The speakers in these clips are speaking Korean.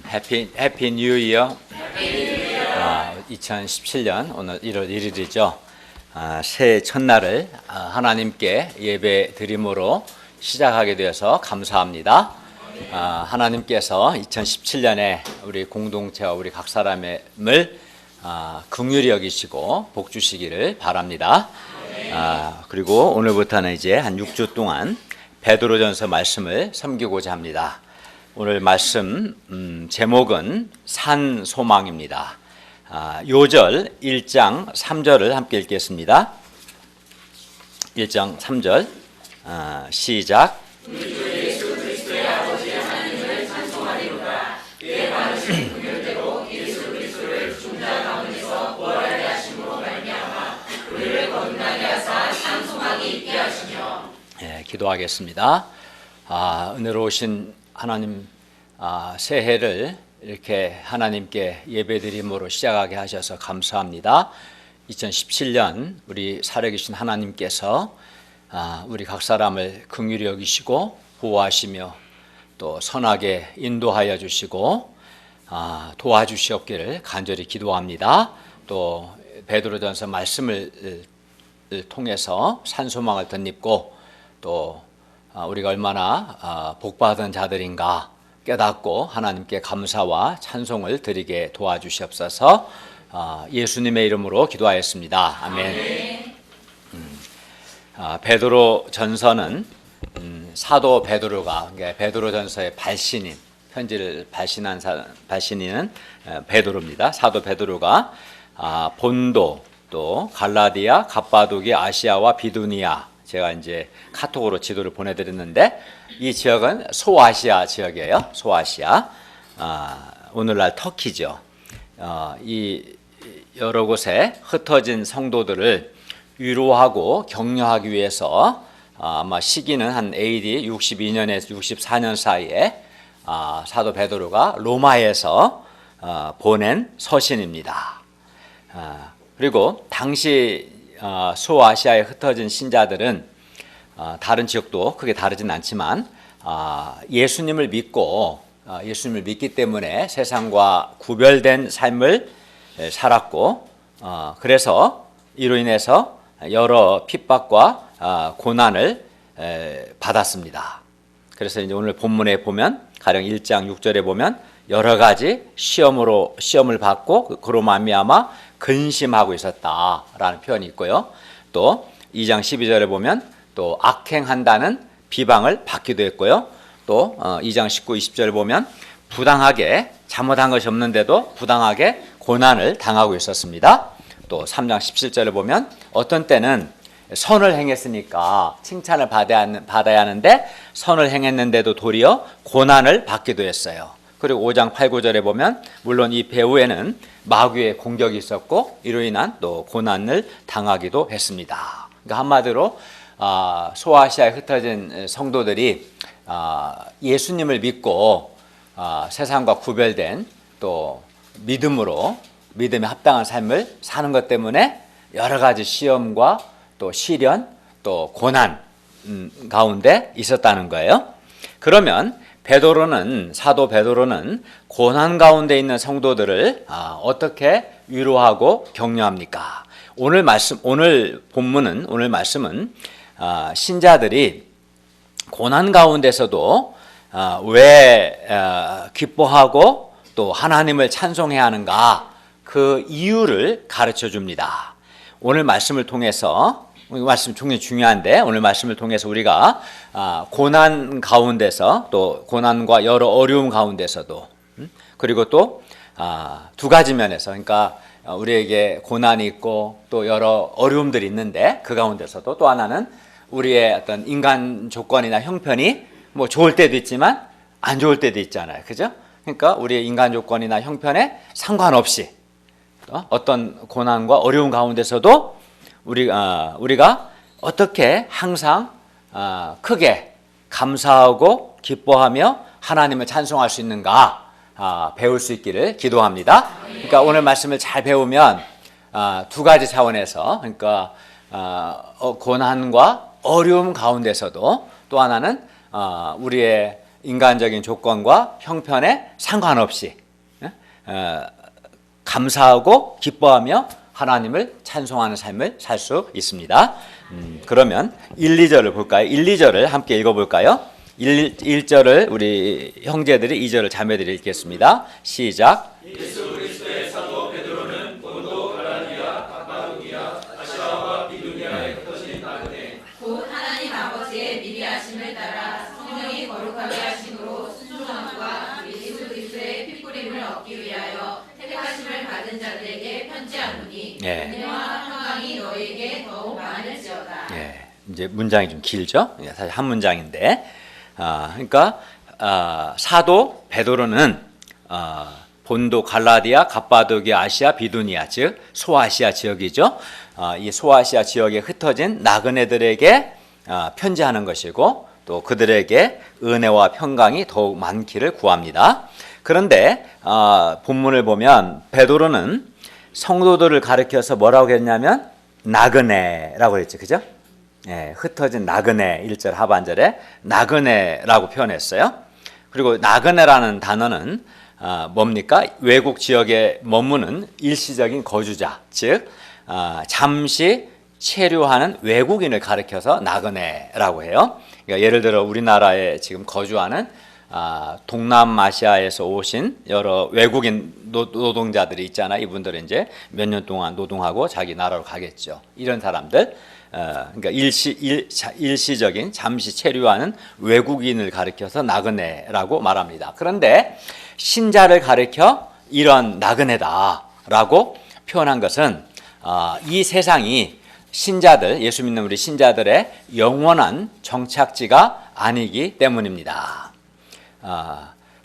해피 뉴 이어. 2017년 오늘 1월 1일이죠. 새해 첫날을 하나님께 예배 드림으로 시작하게 되어서 감사합니다. 하나님께서 2017년에 우리 공동체와 우리 각 사람을 긍휼히 여기시고 복 주시기를 바랍니다. 그리고 오늘부터는 이제 한 6주 동안 베드로전서 말씀을 섬기고자 합니다. 오늘 말씀 제목은 산소망입니다. 요절 1장 3절을 함께 읽겠습니다. 1장 3절 시작. 예수 그리스도의 아버지 하나님을 찬송하리로다. 그의 많으신 긍휼대로 예수 그리스도를 죽은 자 가운데서 부활하게 하심으로 말미암아 우리를 거듭나게 하사 찬송하게 있게 하시며. 기도하겠습니다. 은혜로우신 하나님, 새해를 이렇게 하나님께 예배드림으로 시작하게 하셔서 감사합니다. 2017년 우리 살아계신 하나님께서 우리 각 사람을 긍휼히 여기시고 보호하시며 또 선하게 인도하여 주시고 도와주시옵기를 간절히 기도합니다. 또 베드로전서 말씀을 통해서 산소망을 덧입고 또 우리가 얼마나 복받은 자들인가 깨닫고 하나님께 감사와 찬송을 드리게 도와주시옵소서. 예수님의 이름으로 기도하였습니다. 아멘. 베드로 전서는 사도 베드로가 베드로 전서의 발신인, 편지를 발신인은 베드로입니다. 사도 베드로가 본도 또 갈라디아, 갑바도기, 아시아와 비두니아, 제가 이제 카톡으로 지도를 보내드렸는데 이 지역은 소아시아 지역이에요. 소아시아, 오늘날 터키죠. 이 여러 곳에 흩어진 성도들을 위로하고 격려하기 위해서 아마 시기는 한 AD 62년에서 64년 사이에 사도 베드로가 로마에서 보낸 서신입니다. 그리고 당시 소아시아에 흩어진 신자들은 다른 지역도 크게 다르진 않지만 예수님을 믿기 때문에 세상과 구별된 삶을 살았고 그래서 이로 인해서 여러 핍박과 고난을 받았습니다. 그래서 이제 오늘 본문에 보면 가령 1장 6절에 보면 여러 가지 시험을 받고 그로 말미암아 근심하고 있었다라는 표현이 있고요. 또 2장 12절에 보면 또 악행한다는 비방을 받기도 했고요. 또 2장 19, 20절에 보면 부당하게 잘못한 것이 없는데도 부당하게 고난을 당하고 있었습니다. 또 3장 17절에 보면 어떤 때는 선을 행했으니까 칭찬을 받아야 하는데 선을 행했는데도 도리어 고난을 받기도 했어요. 그리고 5장 8, 9절에 보면 물론 이 배후에는 마귀의 공격이 있었고 이로 인한 또 고난을 당하기도 했습니다. 그러니까 한마디로 소아시아에 흩어진 성도들이 예수님을 믿고 세상과 구별된 또 믿음에 합당한 삶을 사는 것 때문에 여러 가지 시험과 또 시련 또 고난 가운데 있었다는 거예요. 그러면 사도 베드로는 고난 가운데 있는 성도들을 어떻게 위로하고 격려합니까? 오늘 말씀은 신자들이 고난 가운데서도 왜 기뻐하고 또 하나님을 찬송해야 하는가 그 이유를 가르쳐 줍니다. 오늘 말씀을 통해서 말씀 굉장히 중요한데 오늘 말씀을 통해서 우리가 고난 가운데서 또 고난과 여러 어려움 가운데서도 그리고 또 두 가지 면에서 그러니까 우리에게 고난이 있고 또 여러 어려움들이 있는데 그 가운데서도 또 하나는 우리의 어떤 인간 조건이나 형편이 뭐 좋을 때도 있지만 안 좋을 때도 있잖아요. 그죠? 그러니까 우리의 인간 조건이나 형편에 상관없이 어떤 고난과 어려움 가운데서도 우리가 어떻게 항상 크게 감사하고 기뻐하며 하나님을 찬송할 수 있는가 배울 수 있기를 기도합니다. 그러니까 오늘 말씀을 잘 배우면 두 가지 차원에서 그러니까 고난과 어려움 가운데서도 또 하나는 우리의 인간적인 조건과 형편에 상관없이 감사하고 기뻐하며 하나님을 찬송하는 삶을 살 수 있습니다. 그러면 1, 2절을 볼까요? 1, 2절을 함께 읽어볼까요? 1절을 우리 형제들이 2절을 자매들이 읽겠습니다. 시작. 예수 그리스도의 사도 베드로는 본도 갈라디아 갑바도기아 아시아와 비두니아에 흩어진 나그네 곧 하나님 아버지의 미리 하심을 따라 성령이 거룩하게 하심으로 순종함과 예수 그리스도의 핏부림을 얻기 위하여 택하심을 받은 자들에게 편지하노니 은혜와 평강이 너희에게 더욱 많을지어다. 이제 문장이 좀 길죠? 사실 한 문장인데, 그러니까 사도 베드로는 본도 갈라디아, 갑바도기아, 아시아, 비두니아, 즉 소아시아 지역이죠. 이 소아시아 지역에 흩어진 나그네들에게 편지하는 것이고, 또 그들에게 은혜와 평강이 더욱 많기를 구합니다. 그런데 본문을 보면 베드로는 성도들을 가리켜서 뭐라고 했냐면 나그네라고 했죠, 그죠? 흩어진 나그네 1절 하반절에 나그네라고 표현했어요. 그리고 나그네라는 단어는 뭡니까? 외국 지역에 머무는 일시적인 거주자, 즉 잠시 체류하는 외국인을 가리켜서 나그네라고 해요. 그러니까 예를 들어 우리나라에 지금 거주하는 동남아시아에서 오신 여러 외국인 노동자들이 있잖아요. 이분들은 이제 몇 년 동안 노동하고 자기 나라로 가겠죠. 이런 사람들, 그러니까 일시적인 잠시 체류하는 외국인을 가리켜서 나그네라고 말합니다. 그런데 신자를 가리켜 이런 나그네다라고 표현한 것은 이 세상이 신자들, 예수 믿는 우리 신자들의 영원한 정착지가 아니기 때문입니다.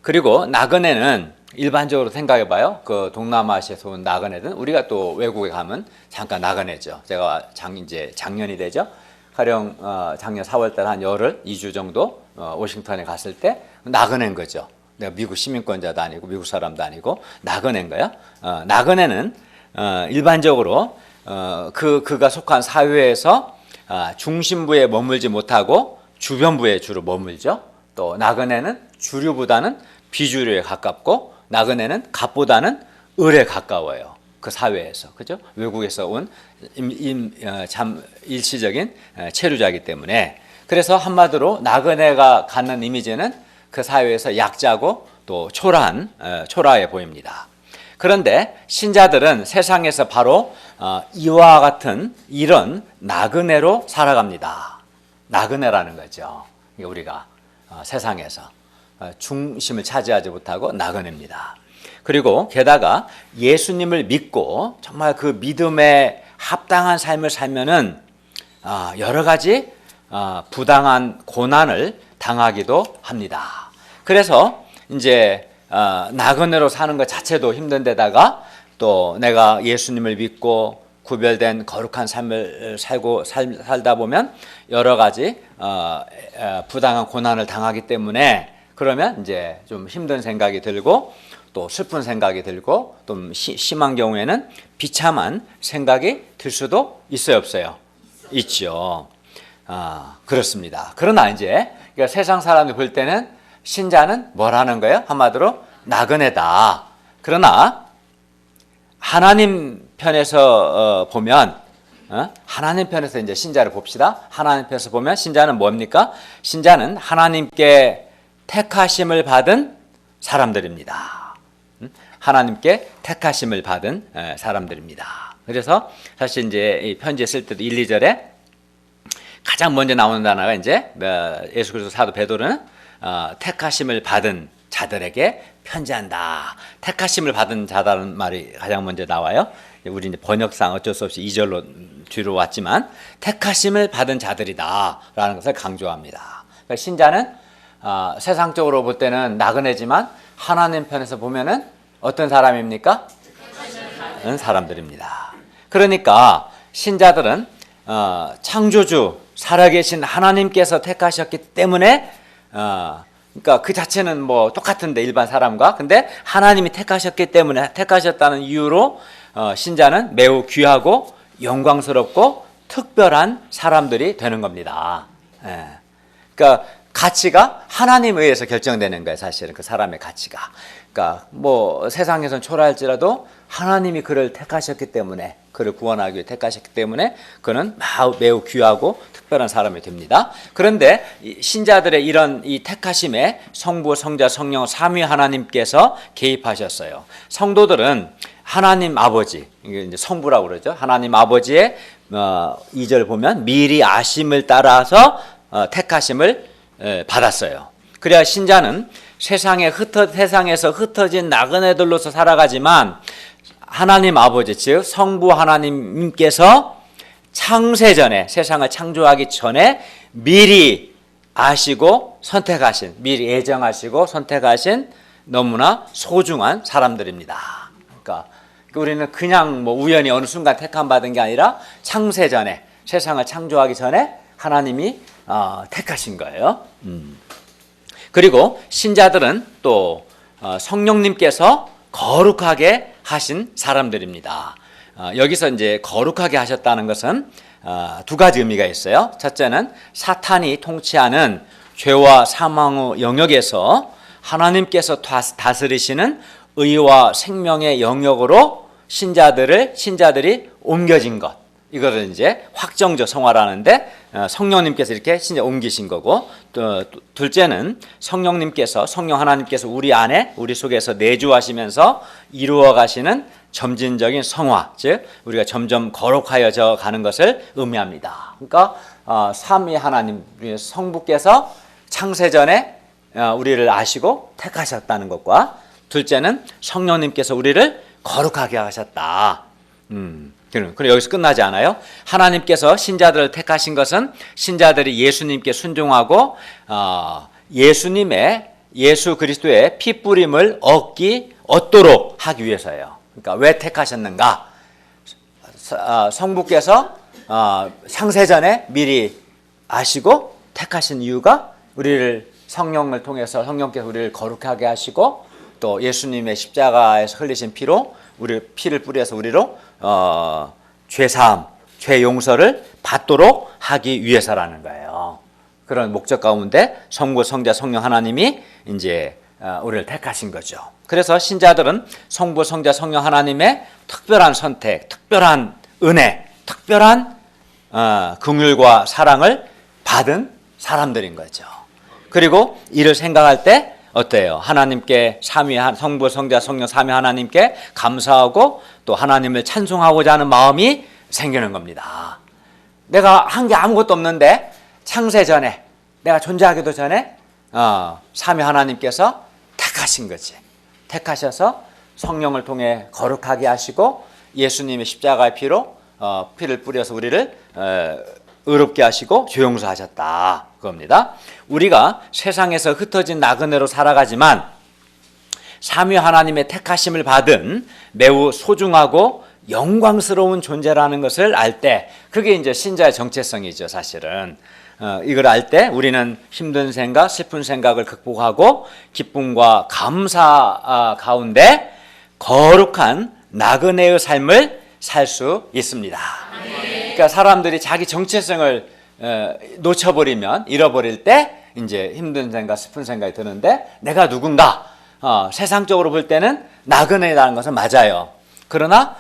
그리고 나그네는 일반적으로 생각해봐요. 그 동남아시아에서 온 나그네든 우리가 또 외국에 가면 잠깐 나그네죠. 제가 이제 작년이 되죠. 가령 작년 4월달 한 열흘 2주 정도 워싱턴에 갔을 때 나그네인 거죠. 내가 미국 시민권자도 아니고 미국 사람도 아니고 나그네인 거야. 나그네는 일반적으로 그가 속한 사회에서 중심부에 머물지 못하고 주변부에 주로 머물죠. 또 나그네는 주류보다는 비주류에 가깝고 나그네는 갑보다는 을에 가까워요. 그 사회에서, 그죠? 외국에서 온 일시적인 체류자이기 때문에. 그래서 한마디로 나그네가 갖는 이미지는 그 사회에서 약자고 또 초라해 보입니다. 그런데 신자들은 세상에서 바로 이와 같은 이런 나그네로 살아갑니다. 나그네라는 거죠. 우리가 세상에서 중심을 차지하지 못하고 나그네입니다. 그리고 게다가 예수님을 믿고 정말 그 믿음에 합당한 삶을 살면은 여러 가지 부당한 고난을 당하기도 합니다. 그래서 이제 나그네로 사는 것 자체도 힘든데다가 또 내가 예수님을 믿고 구별된 거룩한 삶을 살다 보면 여러 가지 부당한 고난을 당하기 때문에 그러면 이제 좀 힘든 생각이 들고 또 슬픈 생각이 들고 좀 심한 경우에는 비참한 생각이 들 수도 있어요, 없어요? 있죠. 그렇습니다. 그러나 이제 그러니까 세상 사람들 볼 때는 신자는 뭐라는 거예요? 한마디로 나그네다. 그러나 하나님 편에서 보면 하나님 편에서 이제 신자를 봅시다. 하나님 편에서 보면 신자는 뭡니까? 신자는 하나님께 택하심을 받은 사람들입니다. 하나님께 택하심을 받은 사람들입니다. 그래서 사실 이제 이 편지에 쓸 때도 1, 2절에 가장 먼저 나오는 단어가 이제 예수 그리스도 사도 베드로는 택하심을 받은 자들에게 편지한다. 택하심을 받은 자라는 말이 가장 먼저 나와요. 우리 이제 번역상 어쩔 수 없이 2절로 뒤로 왔지만 택하심을 받은 자들이다라는 것을 강조합니다. 그러니까 신자는 세상적으로 볼 때는 나그네지만 하나님 편에서 보면은 어떤 사람입니까? 택하심을 사람들입니다. 그러니까 신자들은 창조주 살아계신 하나님께서 택하셨기 때문에 그러니까 그 자체는 뭐 똑같은데 일반 사람과 근데 하나님이 택하셨기 때문에 택하셨다는 이유로 신자는 매우 귀하고 영광스럽고 특별한 사람들이 되는 겁니다. 그러니까 가치가 하나님에 의해서 결정되는 거예요. 사실은 그 사람의 가치가. 그러니까 뭐 세상에선 초라할지라도 하나님이 그를 택하셨기 때문에, 그를 구원하기 위해 택하셨기 때문에 그는 매우 귀하고 특별한 사람이 됩니다. 그런데 신자들의 이런 이 택하심에 성부, 성자, 성령 삼위 하나님께서 개입하셨어요. 성도들은 하나님 아버지, 이게 이제 성부라고 그러죠. 하나님 아버지의 2절 보면 미리 아심을 따라서 택하심을 받았어요. 그래야 신자는 세상에서 흩어진 나그네들로서 살아가지만 하나님 아버지, 즉 성부 하나님께서 창세전에, 세상을 창조하기 전에 미리 아시고 선택하신, 미리 예정하시고 선택하신 너무나 소중한 사람들입니다. 그러니까 우리는 그냥 뭐 우연히 어느 순간 택함받은 게 아니라 창세전에, 세상을 창조하기 전에 하나님이 택하신 거예요. 그리고 신자들은 또 성령님께서 거룩하게 하신 사람들입니다. 여기서 이제 거룩하게 하셨다는 것은 두 가지 의미가 있어요. 첫째는 사탄이 통치하는 죄와 사망의 영역에서 하나님께서 다스리시는 의와 생명의 영역으로 신자들이 옮겨진 것. 이거를 이제 확정적 성화라는데 성령님께서 이렇게 진짜 옮기신 거고, 또 둘째는 성령 하나님께서 우리 안에, 우리 속에서 내주하시면서 이루어 가시는 점진적인 성화, 즉 우리가 점점 거룩하여져 가는 것을 의미합니다. 그러니까 삼위 하나님, 성부께서 창세전에 우리를 아시고 택하셨다는 것과, 둘째는 성령님께서 우리를 거룩하게 하셨다. 그럼 여기서 끝나지 않아요. 하나님께서 신자들을 택하신 것은 신자들이 예수님께 순종하고 예수 그리스도의 피 뿌림을 얻도록 하기 위해서예요. 그러니까 왜 택하셨는가? 성부께서 창세전에 미리 아시고 택하신 이유가 우리를 성령을 통해서 성령께서 우리를 거룩하게 하시고, 또 예수님의 십자가에서 흘리신 피로 피를 뿌려서 우리로 죄사함, 죄 용서를 받도록 하기 위해서라는 거예요. 그런 목적 가운데 성부, 성자, 성령 하나님이 이제 우리를 택하신 거죠. 그래서 신자들은 성부, 성자, 성령 하나님의 특별한 선택, 특별한 은혜, 특별한 긍휼과 사랑을 받은 사람들인 거죠. 그리고 이를 생각할 때 어때요? 하나님께 성부, 성자, 성령 삼위 하나님께 감사하고 또 하나님을 찬송하고자 하는 마음이 생기는 겁니다. 내가 한 게 아무것도 없는데 창세전에, 내가 존재하기도 전에 삼위 하나님께서 택하신 거지. 택하셔서 성령을 통해 거룩하게 하시고 예수님의 십자가의 피로 피를 뿌려서 우리를 의롭게 하시고 죄용서하셨다, 그겁니다. 우리가 세상에서 흩어진 나그네로 살아가지만 삼위 하나님의 택하심을 받은 매우 소중하고 영광스러운 존재라는 것을 알 때, 그게 이제 신자의 정체성이죠, 사실은. 이걸 알 때 우리는 힘든 생각, 슬픈 생각을 극복하고 기쁨과 감사 가운데 거룩한 나그네의 삶을 살 수 있습니다. 그러니까 사람들이 자기 정체성을 놓쳐버리면, 잃어버릴 때 이제 힘든 생각, 슬픈 생각이 드는데 내가 누군가, 세상적으로 볼 때는 나그네라는 것은 맞아요. 그러나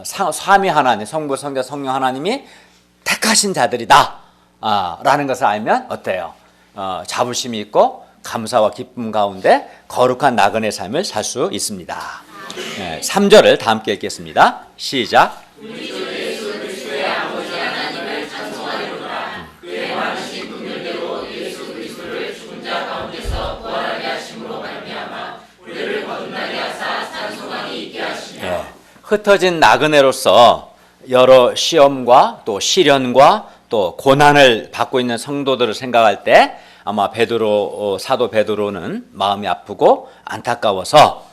삼위 하나님, 성부, 성자, 성령 하나님이 택하신 자들이다 라는 것을 알면 어때요? 자부심이 있고 감사와 기쁨 가운데 거룩한 나그네 삶을 살 수 있습니다. 3절을 다 함께 읽겠습니다. 시작. 우리 주 예수 그리스도의 아버지 하나님을 찬송하리로다. 그의 많으신 긍휼대로 예수 그리스도를 죽은 자 가운데서 부활하게 하심으로 말미암아 우리를 거듭나게 하사 찬송하기 있게 하시며, 흩어진 나그네로서 여러 시험과 또 시련과 또 고난을 받고 있는 성도들을 생각할 때 아마 사도 베드로는 마음이 아프고 안타까워서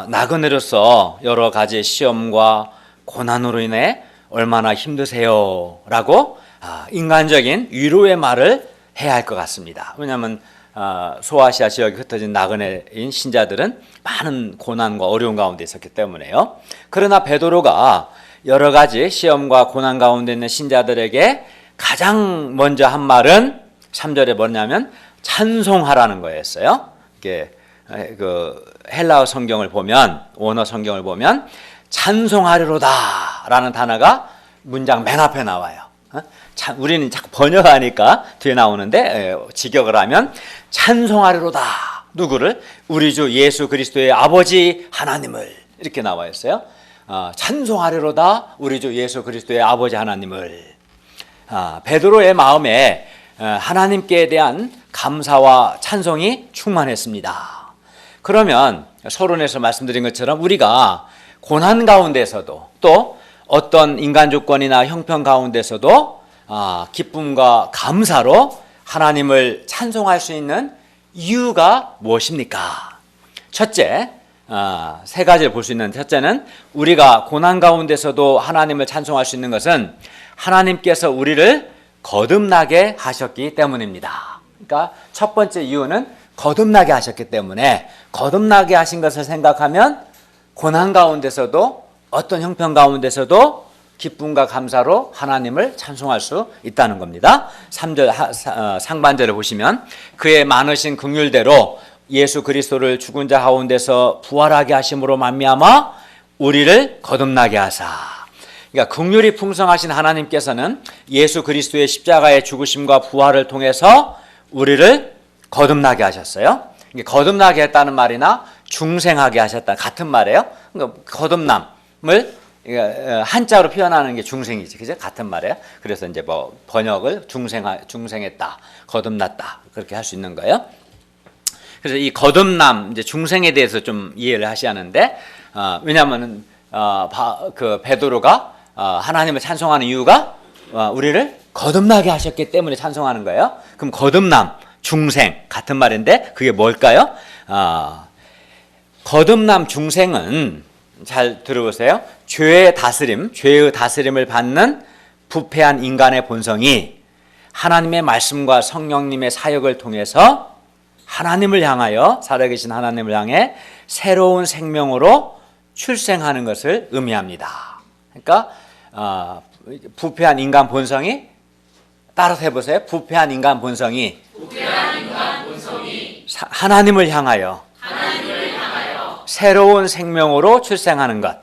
나그네로서 여러 가지 시험과 고난으로 인해 얼마나 힘드세요 라고 인간적인 위로의 말을 해야 할 것 같습니다. 왜냐하면 소아시아 지역에 흩어진 나그네인 신자들은 많은 고난과 어려움 가운데 있었기 때문에요. 그러나 베드로가 여러 가지 시험과 고난 가운데 있는 신자들에게 가장 먼저 한 말은 3절에 뭐냐면 찬송하라는 거였어요. 이게 그 헬라어 성경을 보면, 원어 성경을 보면 찬송하리로다라는 단어가 문장 맨 앞에 나와요. 우리는 자꾸 번역하니까 뒤에 나오는데 직역을 하면 찬송하리로다. 누구를? 우리 주 예수 그리스도의 아버지 하나님을, 이렇게 나와 있어요. 찬송하리로다. 우리 주 예수 그리스도의 아버지 하나님을. 베드로의 마음에 하나님께 대한 감사와 찬송이 충만했습니다. 그러면 서론에서 말씀드린 것처럼 우리가 고난 가운데서도 또 어떤 인간 조건이나 형편 가운데서도 기쁨과 감사로 하나님을 찬송할 수 있는 이유가 무엇입니까? 첫째, 세 가지를 볼 수 있는 첫째는 우리가 고난 가운데서도 하나님을 찬송할 수 있는 것은 하나님께서 우리를 거듭나게 하셨기 때문입니다. 그러니까 첫 번째 이유는 거듭나게 하셨기 때문에, 거듭나게 하신 것을 생각하면 고난 가운데서도 어떤 형편 가운데서도 기쁨과 감사로 하나님을 찬송할 수 있다는 겁니다. 3절 상반절을 보시면 그의 많으신 긍휼대로 예수 그리스도를 죽은 자 가운데서 부활하게 하심으로 말미암아 우리를 거듭나게 하사. 그러니까 긍휼이 풍성하신 하나님께서는 예수 그리스도의 십자가의 죽으심과 부활을 통해서 우리를 거듭나게 하셨어요. 거듭나게 했다는 말이나 중생하게 하셨다 같은 말이에요. 그러니까 거듭남을 한자로 표현하는 게 중생이지, 그죠? 같은 말이에요. 그래서 이제 뭐 번역을 중생했다, 거듭났다 그렇게 할 수 있는 거예요. 그래서 이 거듭남, 이제 중생에 대해서 좀 이해를 하셔야 하는데, 왜냐하면은 그 베드로가 하나님을 찬송하는 이유가 우리를 거듭나게 하셨기 때문에 찬송하는 거예요. 그럼 거듭남, 중생 같은 말인데 그게 뭘까요? 거듭남 중생은 잘 들어보세요. 죄의 다스림을 받는 부패한 인간의 본성이 하나님의 말씀과 성령님의 사역을 통해서 하나님을 향하여, 살아계신 하나님을 향해 새로운 생명으로 출생하는 것을 의미합니다. 그러니까 부패한 인간 본성이, 따라서 해보세요. 부패한 인간 본성이 하나님을 향하여 새로운 생명으로 출생하는 것.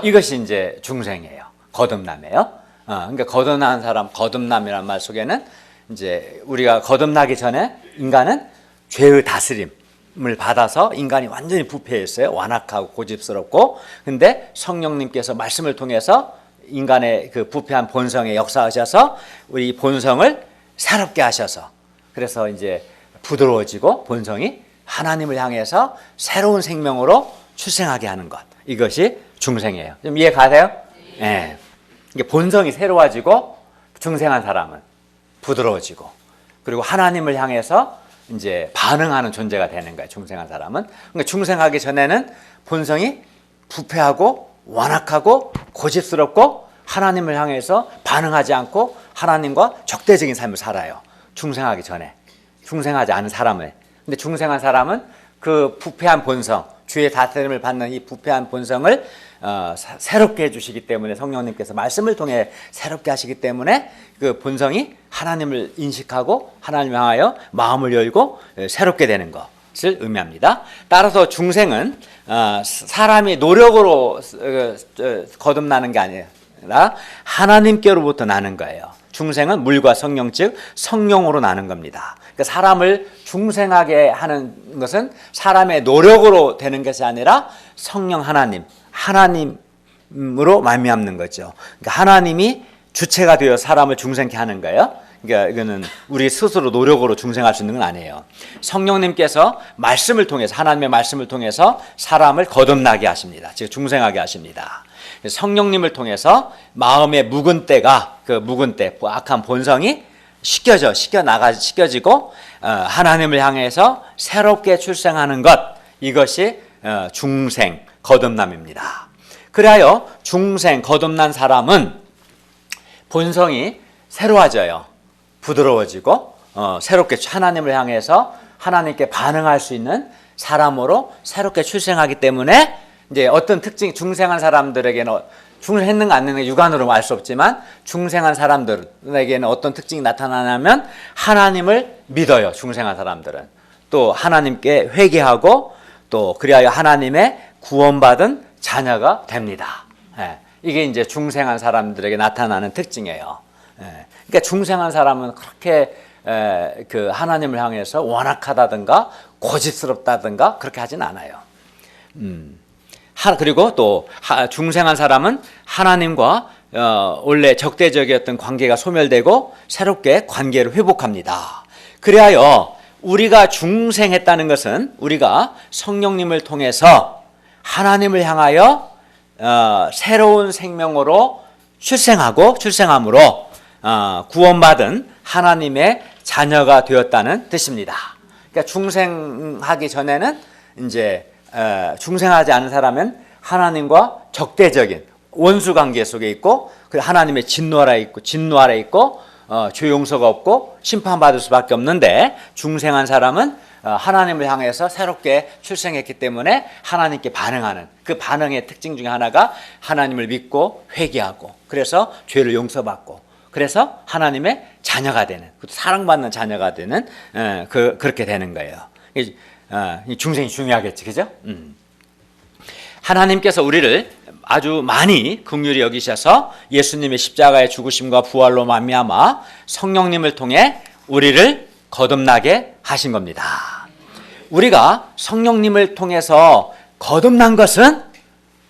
이것이 이제 중생이에요. 거듭남이에요. 그러니까 거듭난 사람, 거듭남이라는 말 속에는 이제 우리가 거듭나기 전에 인간은 죄의 다스림을 받아서 인간이 완전히 부패했어요. 완악하고 고집스럽고. 근데 성령님께서 말씀을 통해서 인간의 그 부패한 본성에 역사하셔서 우리 본성을 새롭게 하셔서, 그래서 이제 부드러워지고 본성이 하나님을 향해서 새로운 생명으로 출생하게 하는 것. 이것이 중생이에요. 좀 이해 가세요? 네. 이게 본성이 새로워지고 중생한 사람은 부드러워지고, 그리고 하나님을 향해서 이제 반응하는 존재가 되는 거예요. 중생한 사람은. 그러니까 중생하기 전에는 본성이 부패하고 완악하고 고집스럽고 하나님을 향해서 반응하지 않고 하나님과 적대적인 삶을 살아요. 중생하기 전에. 중생하지 않은 사람을. 근데 중생한 사람은 그 부패한 본성, 주의 다스림을 받는 이 부패한 본성을 새롭게 해주시기 때문에, 성령님께서 말씀을 통해 새롭게 하시기 때문에 그 본성이 하나님을 인식하고 하나님을 향하여 마음을 열고 새롭게 되는 것을 의미합니다. 따라서 중생은 사람이 노력으로 거듭나는 게 아니라 하나님께로부터 나는 거예요. 중생은 물과 성령, 즉 성령으로 나는 겁니다. 그러니까 사람을 중생하게 하는 것은 사람의 노력으로 되는 것이 아니라 성령 하나님으로 말미암는 거죠. 그러니까 하나님이 주체가 되어 사람을 중생케 하는 거예요. 그러니까 이거는 우리 스스로 노력으로 중생할 수 있는 건 아니에요. 성령님께서 말씀을 통해서, 하나님의 말씀을 통해서 사람을 거듭나게 하십니다. 즉 중생하게 하십니다. 성령님을 통해서 마음의 묵은 때가, 그 묵은 때, 악한 본성이 씻겨지고 하나님을 향해서 새롭게 출생하는 것, 이것이 중생, 거듭남입니다. 그래야 중생, 거듭난 사람은 본성이 새로워져요. 부드러워지고 새롭게 하나님을 향해서 하나님께 반응할 수 있는 사람으로 새롭게 출생하기 때문에 이제 어떤 특징, 중생한 사람들에게는 중생했는가 안 했는가 육안으로 알 수 없지만 중생한 사람들에게는 어떤 특징이 나타나냐면 하나님을 믿어요. 중생한 사람들은 또 하나님께 회개하고 또 그리하여 하나님의 구원받은 자녀가 됩니다. 예, 이게 이제 중생한 사람들에게 나타나는 특징이에요. 예, 그러니까 중생한 사람은 그렇게 그 하나님을 향해서 완악하다든가 고집스럽다든가 그렇게 하진 않아요. 그리고 또 중생한 사람은 하나님과 원래 적대적이었던 관계가 소멸되고 새롭게 관계를 회복합니다. 그리하여 우리가 중생했다는 것은 우리가 성령님을 통해서 하나님을 향하여 새로운 생명으로 출생함으로 구원받은 하나님의 자녀가 되었다는 뜻입니다. 그러니까 중생하기 전에는 이제 중생하지 않은 사람은 하나님과 적대적인 원수 관계 속에 있고 하나님의 진노 아래 있고 죄 용서가 없고 심판받을 수밖에 없는데 중생한 사람은 하나님을 향해서 새롭게 출생했기 때문에 하나님께 반응하는 그 반응의 특징 중에 하나가 하나님을 믿고 회개하고 그래서 죄를 용서받고 그래서 하나님의 자녀가 되는 사랑받는 자녀가 되는 그렇게 되는 거예요. 중생이 중요하겠지, 그죠? 하나님께서 우리를 아주 많이 긍휼히 여기셔서 예수님의 십자가의 죽으심과 부활로 말미암아 성령님을 통해 우리를 거듭나게 하신 겁니다. 우리가 성령님을 통해서 거듭난 것은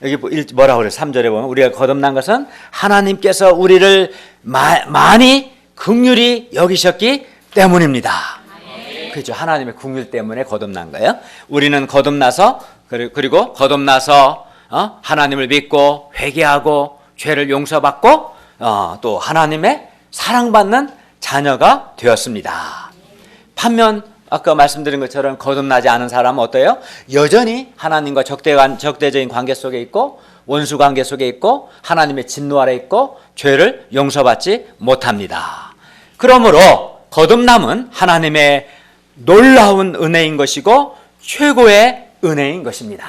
여기 뭐라고 그래요? 3절에 보면 우리가 거듭난 것은 하나님께서 우리를 많이 긍휼히 여기셨기 때문입니다. 그렇죠. 하나님의 긍휼 때문에 거듭난 거예요. 우리는 거듭나서 그리고 거듭나서 하나님을 믿고 회개하고 죄를 용서받고 또 하나님의 사랑받는 자녀가 되었습니다. 반면 아까 말씀드린 것처럼 거듭나지 않은 사람은 어때요? 여전히 하나님과 적대적인 관계 속에 있고 원수 관계 속에 있고 하나님의 진노 아래 있고 죄를 용서받지 못합니다. 그러므로 거듭남은 하나님의 놀라운 은혜인 것이고 최고의 은혜인 것입니다.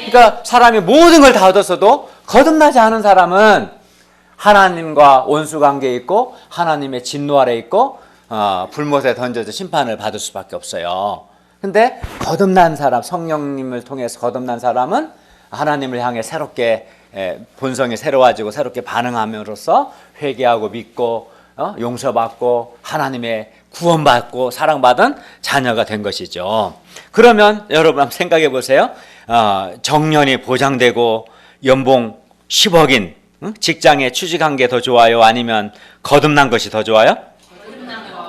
그러니까 사람이 모든 걸 다 얻었어도 거듭나지 않은 사람은 하나님과 원수 관계에 있고 하나님의 진노 아래 있고 불못에 던져져 심판을 받을 수밖에 없어요. 근데 거듭난 사람, 성령님을 통해서 거듭난 사람은 하나님을 향해 새롭게 본성이 새로워지고 새롭게 반응함으로써 회개하고 믿고 용서받고 하나님의 구원받고 사랑받은 자녀가 된 것이죠. 그러면 여러분 한번 생각해 보세요. 정년이 보장되고 연봉 10억인 직장에 취직한 게 더 좋아요? 아니면 거듭난 것이 더 좋아요?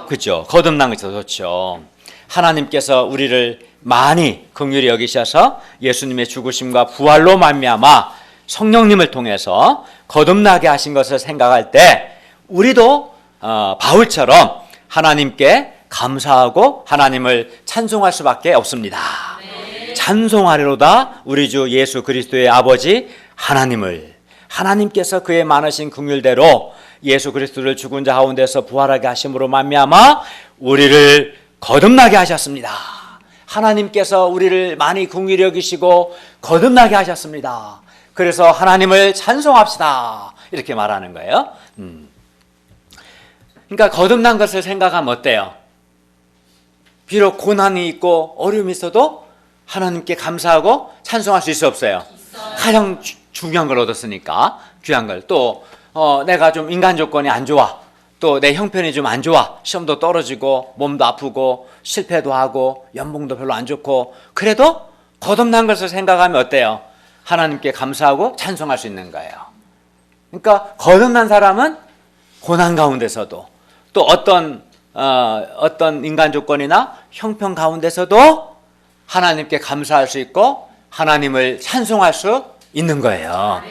그렇죠. 거듭난 것이 더 좋죠. 하나님께서 우리를 많이 긍휼히 여기셔서 예수님의 죽으심과 부활로 말미암아 성령님을 통해서 거듭나게 하신 것을 생각할 때 우리도 바울처럼 하나님께 감사하고 하나님을 찬송할 수밖에 없습니다. 찬송하리로다 우리 주 예수 그리스도의 아버지 하나님께서 그의 많으신 긍휼대로 예수 그리스도를 죽은 자 가운데서 부활하게 하심으로 말미암아 우리를 거듭나게 하셨습니다. 하나님께서 우리를 많이 긍휼히 여기시고 거듭나게 하셨습니다. 그래서 하나님을 찬송합시다 이렇게 말하는 거예요. 그러니까 거듭난 것을 생각하면 어때요? 비록 고난이 있고 어려움이 있어도 하나님께 감사하고 찬송할 수 있어 없어요? 가장 중요한 걸 얻었으니까 귀한 걸. 또 내가 좀 인간 조건이 안 좋아, 또 내 형편이 좀 안 좋아, 시험도 떨어지고 몸도 아프고 실패도 하고 연봉도 별로 안 좋고 그래도 거듭난 것을 생각하면 어때요? 하나님께 감사하고 찬송할 수 있는 거예요. 그러니까 거듭난 사람은 고난 가운데서도 또 어떤 인간 조건이나 형편 가운데서도 하나님께 감사할 수 있고 하나님을 찬송할 수 있는 거예요.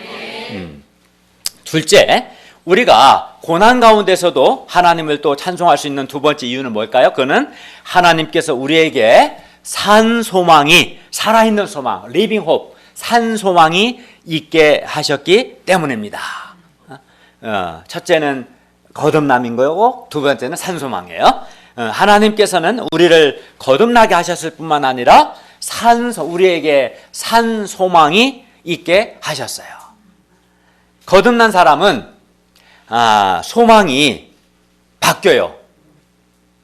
둘째, 우리가 고난 가운데서도 하나님을 또 찬송할 수 있는 두 번째 이유는 뭘까요? 그는 하나님께서 우리에게 산 소망이, 살아있는 소망, 리빙 홉, 산 소망이 있게 하셨기 때문입니다. 첫째는 거듭남인 거고 두 번째는 산 소망이에요. 하나님께서는 우리를 거듭나게 하셨을 뿐만 아니라 우리에게 산 소망이 있게 하셨어요. 거듭난 사람은 소망이 바뀌어요.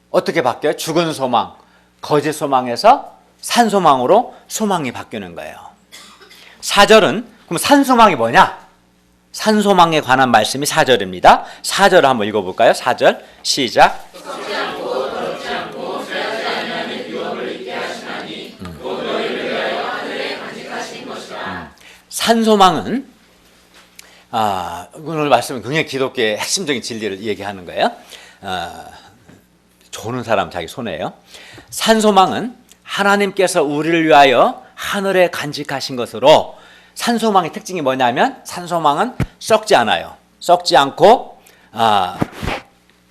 어떻게 바뀌어요? 죽은 소망, 거짓 소망에서 산소망으로 소망이 바뀌는 거예요. 4절은 그럼 산소망이 뭐냐? 산소망에 관한 말씀이 4절입니다. 4절을 한번 읽어볼까요? 4절 시작. 산소망은 오늘 말씀은 굉장히 기독교의 핵심적인 진리를 얘기하는 거예요. 조는 사람 자기 손해예요. 산소망은 하나님께서 우리를 위하여 하늘에 간직하신 것으로, 산소망의 특징이 뭐냐면 산소망은 썩지 않아요. 썩지 않고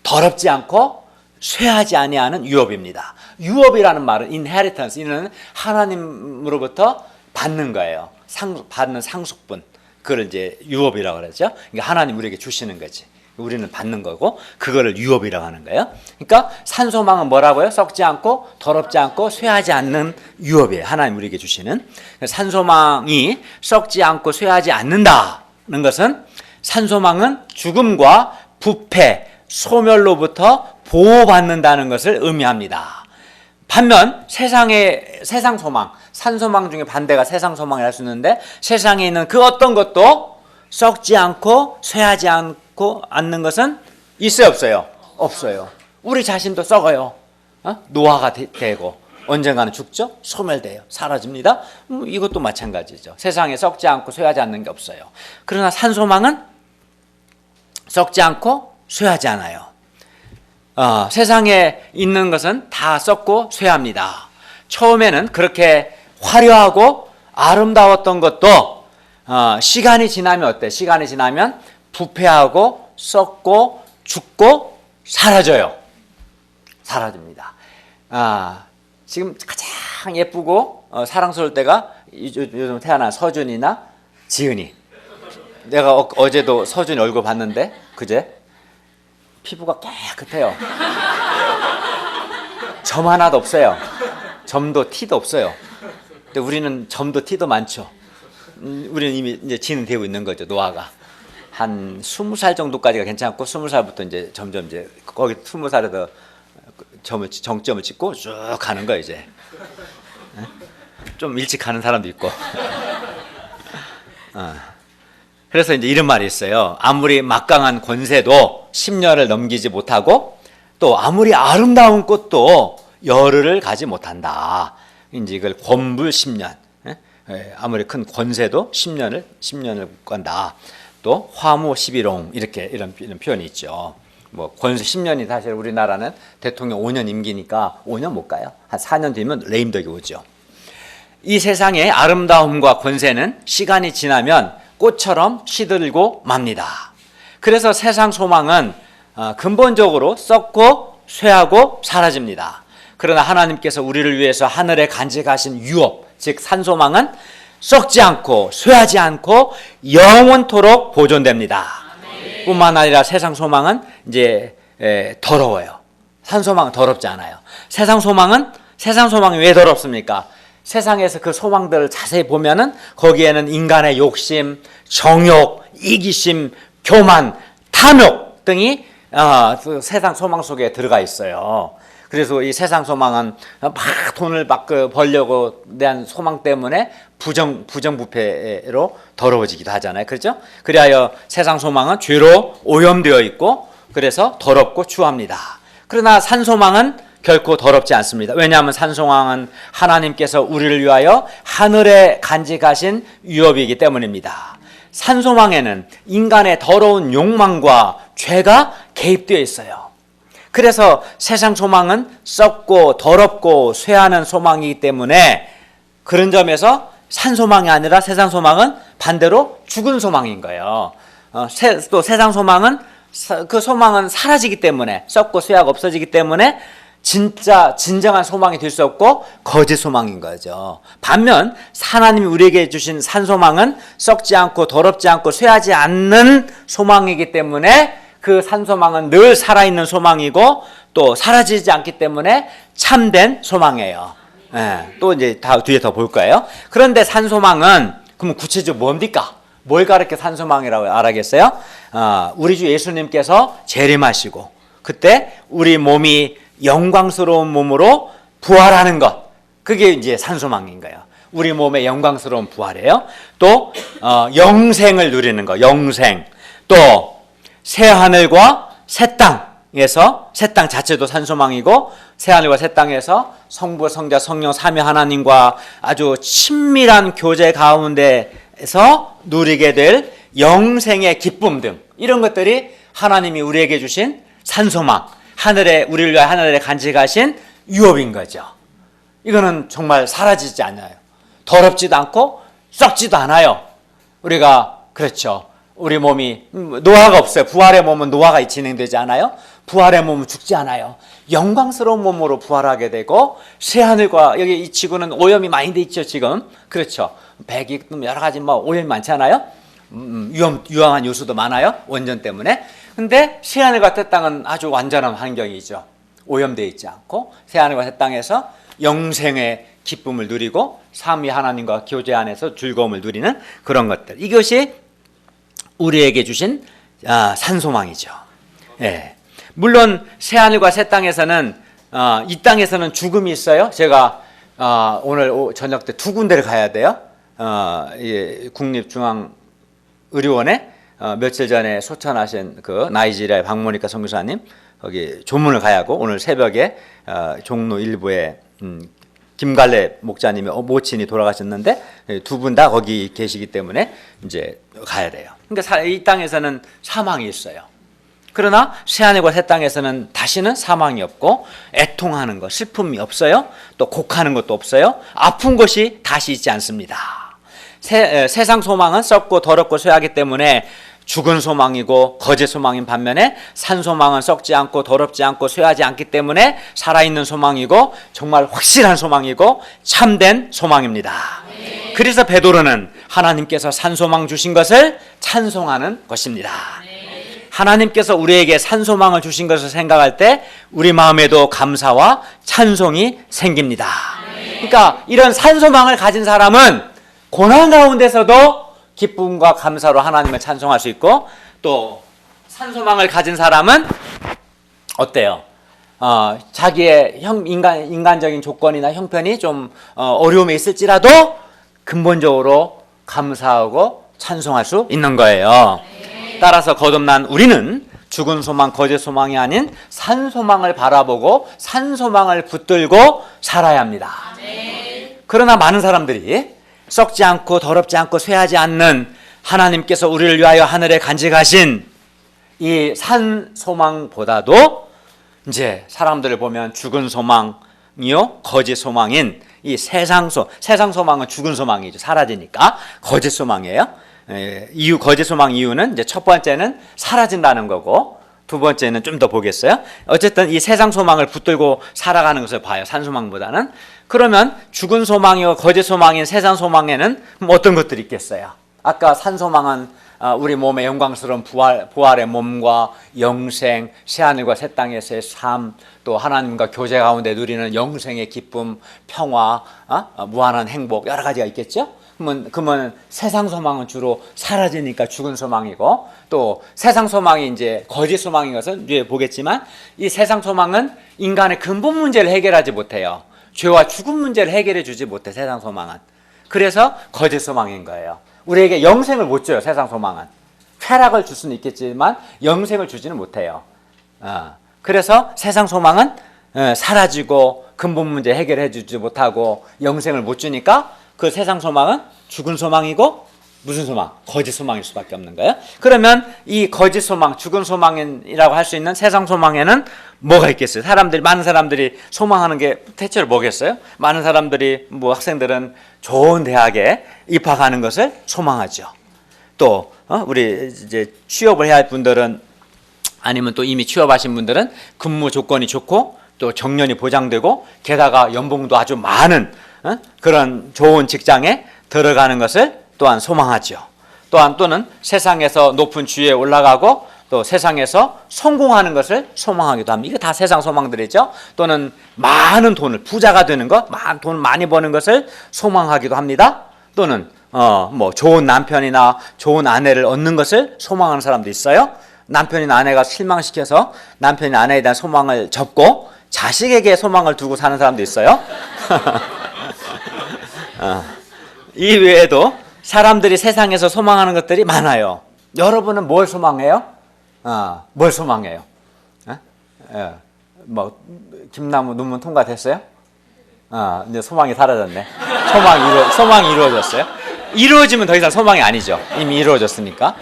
더럽지 않고 쇠하지 아니하는 유업입니다. 유업이라는 말은 inheritance, 이는 하나님으로부터 받는 거예요. 받는 상속분, 그걸 이제 유업이라고 그러죠. 그러니까 하나님 우리에게 주시는 거지. 우리는 받는 거고, 그거를 유업이라고 하는 거예요. 그러니까 산소망은 뭐라고요? 썩지 않고 더럽지 않고 쇠하지 않는 유업이에요. 하나님 우리에게 주시는. 산소망이 썩지 않고 쇠하지 않는다는 것은, 산소망은 죽음과 부패, 소멸로부터 보호받는다는 것을 의미합니다. 반면 세상 소망, 산소망 중에 반대가 세상 소망이라 할 수 있는데, 세상에 있는 그 어떤 것도 썩지 않고 쇠하지 않는 것은 있어요, 없어요? 없어요. 우리 자신도 썩어요. 노화가 되고 언젠가는 죽죠? 소멸돼요. 사라집니다. 이것도 마찬가지죠. 세상에 썩지 않고 쇠하지 않는 게 없어요. 그러나 산소망은 썩지 않고 쇠하지 않아요. 세상에 있는 것은 다 썩고 쇠합니다. 처음에는 그렇게 화려하고 아름다웠던 것도 시간이 지나면 어때? 시간이 지나면 부패하고 썩고 죽고 사라져요. 사라집니다. 지금 가장 예쁘고 사랑스러울 때가 요즘 태어난 서준이나 지은이. 내가 어제도 서준이 얼굴 봤는데, 그제? 피부가 깨끗해요. 점 하나도 없어요. 점도 티도 없어요. 근데 우리는 점도 티도 많죠. 우리는 이미 이제 진행되고 있는 거죠, 노화가. 한 20살 정도까지가 괜찮고, 20살부터 이제 점점 이제 거기 20살에서 정점을 찍고 쭉 가는 거예요, 이제. 좀 일찍 가는 사람도 있고. 그래서 이제 이런 말이 있어요. 아무리 막강한 권세도 10년을 넘기지 못하고, 또 아무리 아름다운 꽃도 열흘을 가지 못한다. 이제 이걸 권불 10년. 아무리 큰 권세도 10년을 간다. 또 화무 11옹, 이런 표현이 있죠. 뭐 권세 10년이 사실 우리나라는 대통령 5년 임기니까 5년 못 가요. 한 4년 뒤면 레임덕이 오죠. 이 세상의 아름다움과 권세는 시간이 지나면 꽃처럼 시들고 맙니다. 그래서 세상 소망은 근본적으로 썩고 쇠하고 사라집니다. 그러나 하나님께서 우리를 위해서 하늘에 간직하신 유업, 즉 산소망은 썩지 않고 쇠하지 않고 영원토록 보존됩니다. 뿐만 아니라 세상 소망은 이제 더러워요. 산소망은 더럽지 않아요. 세상 소망이 왜 더럽습니까? 세상에서 그 소망들을 자세히 보면은 거기에는 인간의 욕심, 정욕, 이기심, 교만, 탐욕 등이 세상 소망 속에 들어가 있어요. 그래서 이 세상 소망은 막 돈을 막 벌려고 대한 소망 때문에 부정부패로 더러워지기도 하잖아요. 그렇죠? 그리하여 세상 소망은 죄로 오염되어 있고, 그래서 더럽고 추합니다. 그러나 산소망은 결코 더럽지 않습니다. 왜냐하면 산소망은 하나님께서 우리를 위하여 하늘에 간직하신 유업이기 때문입니다. 산소망에는 인간의 더러운 욕망과 죄가 개입되어 있어요. 그래서 세상 소망은 썩고 더럽고 쇠하는 소망이기 때문에, 그런 점에서 산소망이 아니라 세상 소망은 반대로 죽은 소망인 거예요. 또 세상 소망은 그 소망은 사라지기 때문에, 썩고 쇠하고 없어지기 때문에 진정한 소망이 될 수 없고 거짓 소망인 거죠. 반면 하나님이 우리에게 주신 산소망은 썩지 않고 더럽지 않고 쇠하지 않는 소망이기 때문에, 그 산소망은 늘 살아있는 소망이고 또 사라지지 않기 때문에 참된 소망이에요. 또 이제 뒤에 더 볼 거예요. 그런데 산소망은 그럼 구체적으로 뭡니까? 뭘 가르쳐 산소망이라고 알아겠어요? 우리 주 예수님께서 재림하시고 그때 우리 몸이 영광스러운 몸으로 부활하는 것, 그게 이제 산소망인 거예요. 우리 몸의 영광스러운 부활이에요. 또 영생을 누리는 거, 영생. 또 새 하늘과 새 땅에서, 새 땅 자체도 산소망이고 새 하늘과 새 땅에서 성부, 성자, 성령 삼위 하나님과 아주 친밀한 교제 가운데에서 누리게 될 영생의 기쁨 등 이런 것들이 하나님이 우리에게 주신 산소망, 하늘에 우리를 위하여 하늘에 간직하신 유업인 거죠. 이거는 정말 사라지지 않아요. 더럽지도 않고 썩지도 않아요. 우리가 그렇죠. 우리 몸이 노화가 없어요. 부활의 몸은 노화가 진행되지 않아요. 부활의 몸은 죽지 않아요. 영광스러운 몸으로 부활하게 되고 새하늘과 여기 이 지구는 오염이 많이 돼 있죠 지금. 그렇죠. 백이 여러 가지 뭐 오염이 많잖아요. 위험한 요소도 많아요. 원전 때문에. 근데 새하늘과 새 땅은 아주 완전한 환경이죠. 오염되어 있지 않고 새하늘과 새 땅에서 영생의 기쁨을 누리고 삼위 하나님과 교제 안에서 즐거움을 누리는 그런 것들. 이것이 우리에게 주신 산소망이죠. 예. 물론 새하늘과 새 땅에서는 이 땅에서는 죽음이 있어요. 제가 오늘 저녁 때 두 군데를 가야 돼요. 국립중앙의료원에 며칠 전에 소천하신 그 나이지리아의 박모니카 선교사님 거기 조문을 가야 하고 오늘 새벽에 종로 일부에 김갈래 목사님의 모친이 돌아가셨는데 두 분 다 거기 계시기 때문에 이제 가야 돼요. 그러니까 이 땅에서는 사망이 있어요. 그러나 새하늘과 새 땅에서는 다시는 사망이 없고 애통하는 것, 슬픔이 없어요. 또 곡하는 것도 없어요. 아픈 것이 다시 있지 않습니다. 세상 소망은 썩고 더럽고 쇠하기 때문에 죽은 소망이고 거짓 소망인 반면에 산 소망은 썩지 않고 더럽지 않고 쇠하지 않기 때문에 살아있는 소망이고 정말 확실한 소망이고 참된 소망입니다. 네. 그래서 베드로는 하나님께서 산 소망 주신 것을 찬송하는 것입니다. 네. 하나님께서 우리에게 산 소망을 주신 것을 생각할 때 우리 마음에도 감사와 찬송이 생깁니다. 네. 그러니까 이런 산 소망을 가진 사람은 고난 가운데서도 기쁨과 감사로 하나님을 찬송할 수 있고 또 산소망을 가진 사람은 어때요? 자기의 인간적인 조건이나 형편이 좀 어려움이 있을지라도 근본적으로 감사하고 찬송할 수 있는 거예요. 따라서 거듭난 우리는 죽은 소망, 거짓 소망이 아닌 산 소망을 바라보고 산 소망을 붙들고 살아야 합니다. 그러나 많은 사람들이 썩지 않고 더럽지 않고 쇠하지 않는 하나님께서 우리를 위하여 하늘에 간직하신 이 산 소망보다도 이제 사람들을 보면 죽은 소망이요 거짓 소망인 이 세상 소망은 죽은 소망이죠. 사라지니까 거짓 소망이에요. 거짓 소망 이유는 이제 첫 번째는 사라진다는 거고 두 번째는 좀 더 보겠어요. 어쨌든 이 세상 소망을 붙들고 살아가는 것을 봐요. 산 소망보다는. 그러면 죽은 소망이고 거짓 소망인 세상 소망에는 어떤 것들이 있겠어요? 아까 산 소망은 우리 몸의 영광스러운 부활의 몸과 영생, 새하늘과 새 땅에서의 삶, 또 하나님과 교제 가운데 누리는 영생의 기쁨, 평화, 무한한 행복 여러 가지가 있겠죠? 그러면 세상 소망은 주로 사라지니까 죽은 소망이고 또 세상 소망이 이제 거짓 소망인 것은 뒤에 보겠지만 이 세상 소망은 인간의 근본 문제를 해결하지 못해요. 죄와 죽음 문제를 해결해 주지 못해 세상 소망은. 그래서 거짓 소망인 거예요. 우리에게 영생을 못 줘요. 세상 소망은. 쾌락을 줄 수는 있겠지만 영생을 주지는 못해요. 그래서 세상 소망은 사라지고 근본 문제 해결해 주지 못하고 영생을 못 주니까 그 세상 소망은 죽은 소망이고 무슨 소망? 거짓 소망일 수밖에 없는 거예요. 그러면 이 거짓 소망, 죽은 소망이라고 할 수 있는 세상 소망에는 뭐가 있겠어요? 많은 사람들이 소망하는 게 대체로 뭐겠어요? 많은 사람들이 학생들은 좋은 대학에 입학하는 것을 소망하죠. 또 우리 이제 취업을 해야 할 분들은 아니면 또 이미 취업하신 분들은 근무 조건이 좋고 또 정년이 보장되고 게다가 연봉도 아주 많은 그런 좋은 직장에 들어가는 것을 또한 소망하죠. 또는 세상에서 높은 지위에 올라가고 또 세상에서 성공하는 것을 소망하기도 합니다. 이게 다 세상 소망들이죠. 또는 많은 돈을 부자가 되는 것, 돈 많이 버는 것을 소망하기도 합니다. 또는 뭐 좋은 남편이나 좋은 아내를 얻는 것을 소망하는 사람도 있어요. 남편이나 아내가 실망시켜서 남편이나 아내에 대한 소망을 접고 자식에게 소망을 두고 사는 사람도 있어요. 이 외에도 사람들이 세상에서 소망하는 것들이 많아요. 여러분은 뭘 소망해요? 뭘 소망해요? 뭐 김나무 논문 통과됐어요? 이제 소망이 사라졌네. 소망이 이루어졌어요? 이루어지면 더 이상 소망이 아니죠. 이미 이루어졌으니까.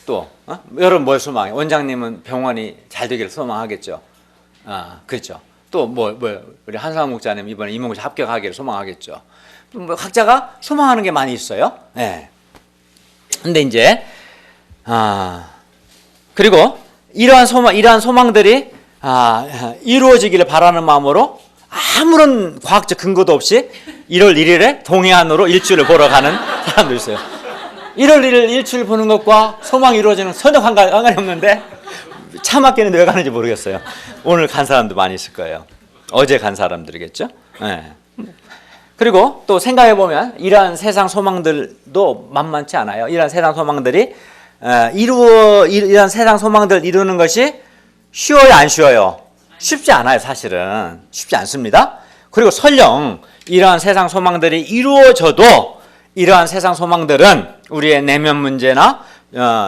또 여러분 뭘 소망해? 원장님은 병원이 잘 되기를 소망하겠죠. 그렇죠. 또 우리 한상원 목사님 이번에 임용고시 합격하기를 소망하겠죠. 뭐 각자가 소망하는 게 많이 있어요. 네. 근데 이제 그리고 이러한 소망들이 이루어지기를 바라는 마음으로 아무런 과학적 근거도 없이 1월 1일에 동해안으로 일출을 보러 가는 사람도 있어요. 1월 1일 일출 보는 것과 소망이 이루어지는 전혀 상관이 없는데 차 막히는데 왜 가는지 모르겠어요. 오늘 간 사람도 많이 있을 거예요. 어제 간 사람들이겠죠. 네. 그리고 또 생각해보면 이러한 세상 소망들도 만만치 않아요. 이러한 세상 소망들이 이러한 세상 소망들을 이루는 것이 쉬워요, 안 쉬워요? 쉽지 않아요, 사실은. 쉽지 않습니다. 그리고 설령 이러한 세상 소망들이 이루어져도 이러한 세상 소망들은 우리의 내면 문제나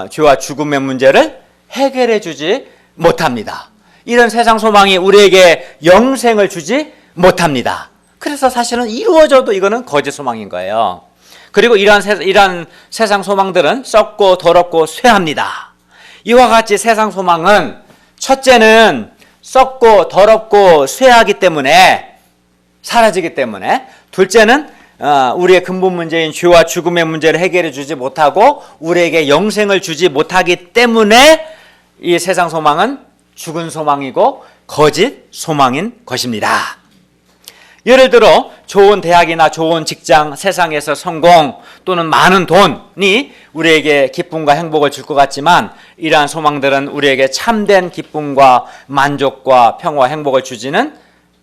죄와 죽음의 문제를 해결해 주지 못합니다. 이런 세상 소망이 우리에게 영생을 주지 못합니다. 그래서 사실은 이루어져도 이거는 거짓 소망인 거예요. 그리고 이러한 세상 소망들은 썩고 더럽고 쇠합니다. 이와 같이 세상 소망은 첫째는 썩고 더럽고 쇠하기 때문에 사라지기 때문에, 둘째는 우리의 근본 문제인 죄와 죽음의 문제를 해결해 주지 못하고 우리에게 영생을 주지 못하기 때문에 이 세상 소망은 죽은 소망이고 거짓 소망인 것입니다. 예를 들어 좋은 대학이나 좋은 직장, 세상에서 성공 또는 많은 돈이 우리에게 기쁨과 행복을 줄 것 같지만 이러한 소망들은 우리에게 참된 기쁨과 만족과 평화와 행복을 주지는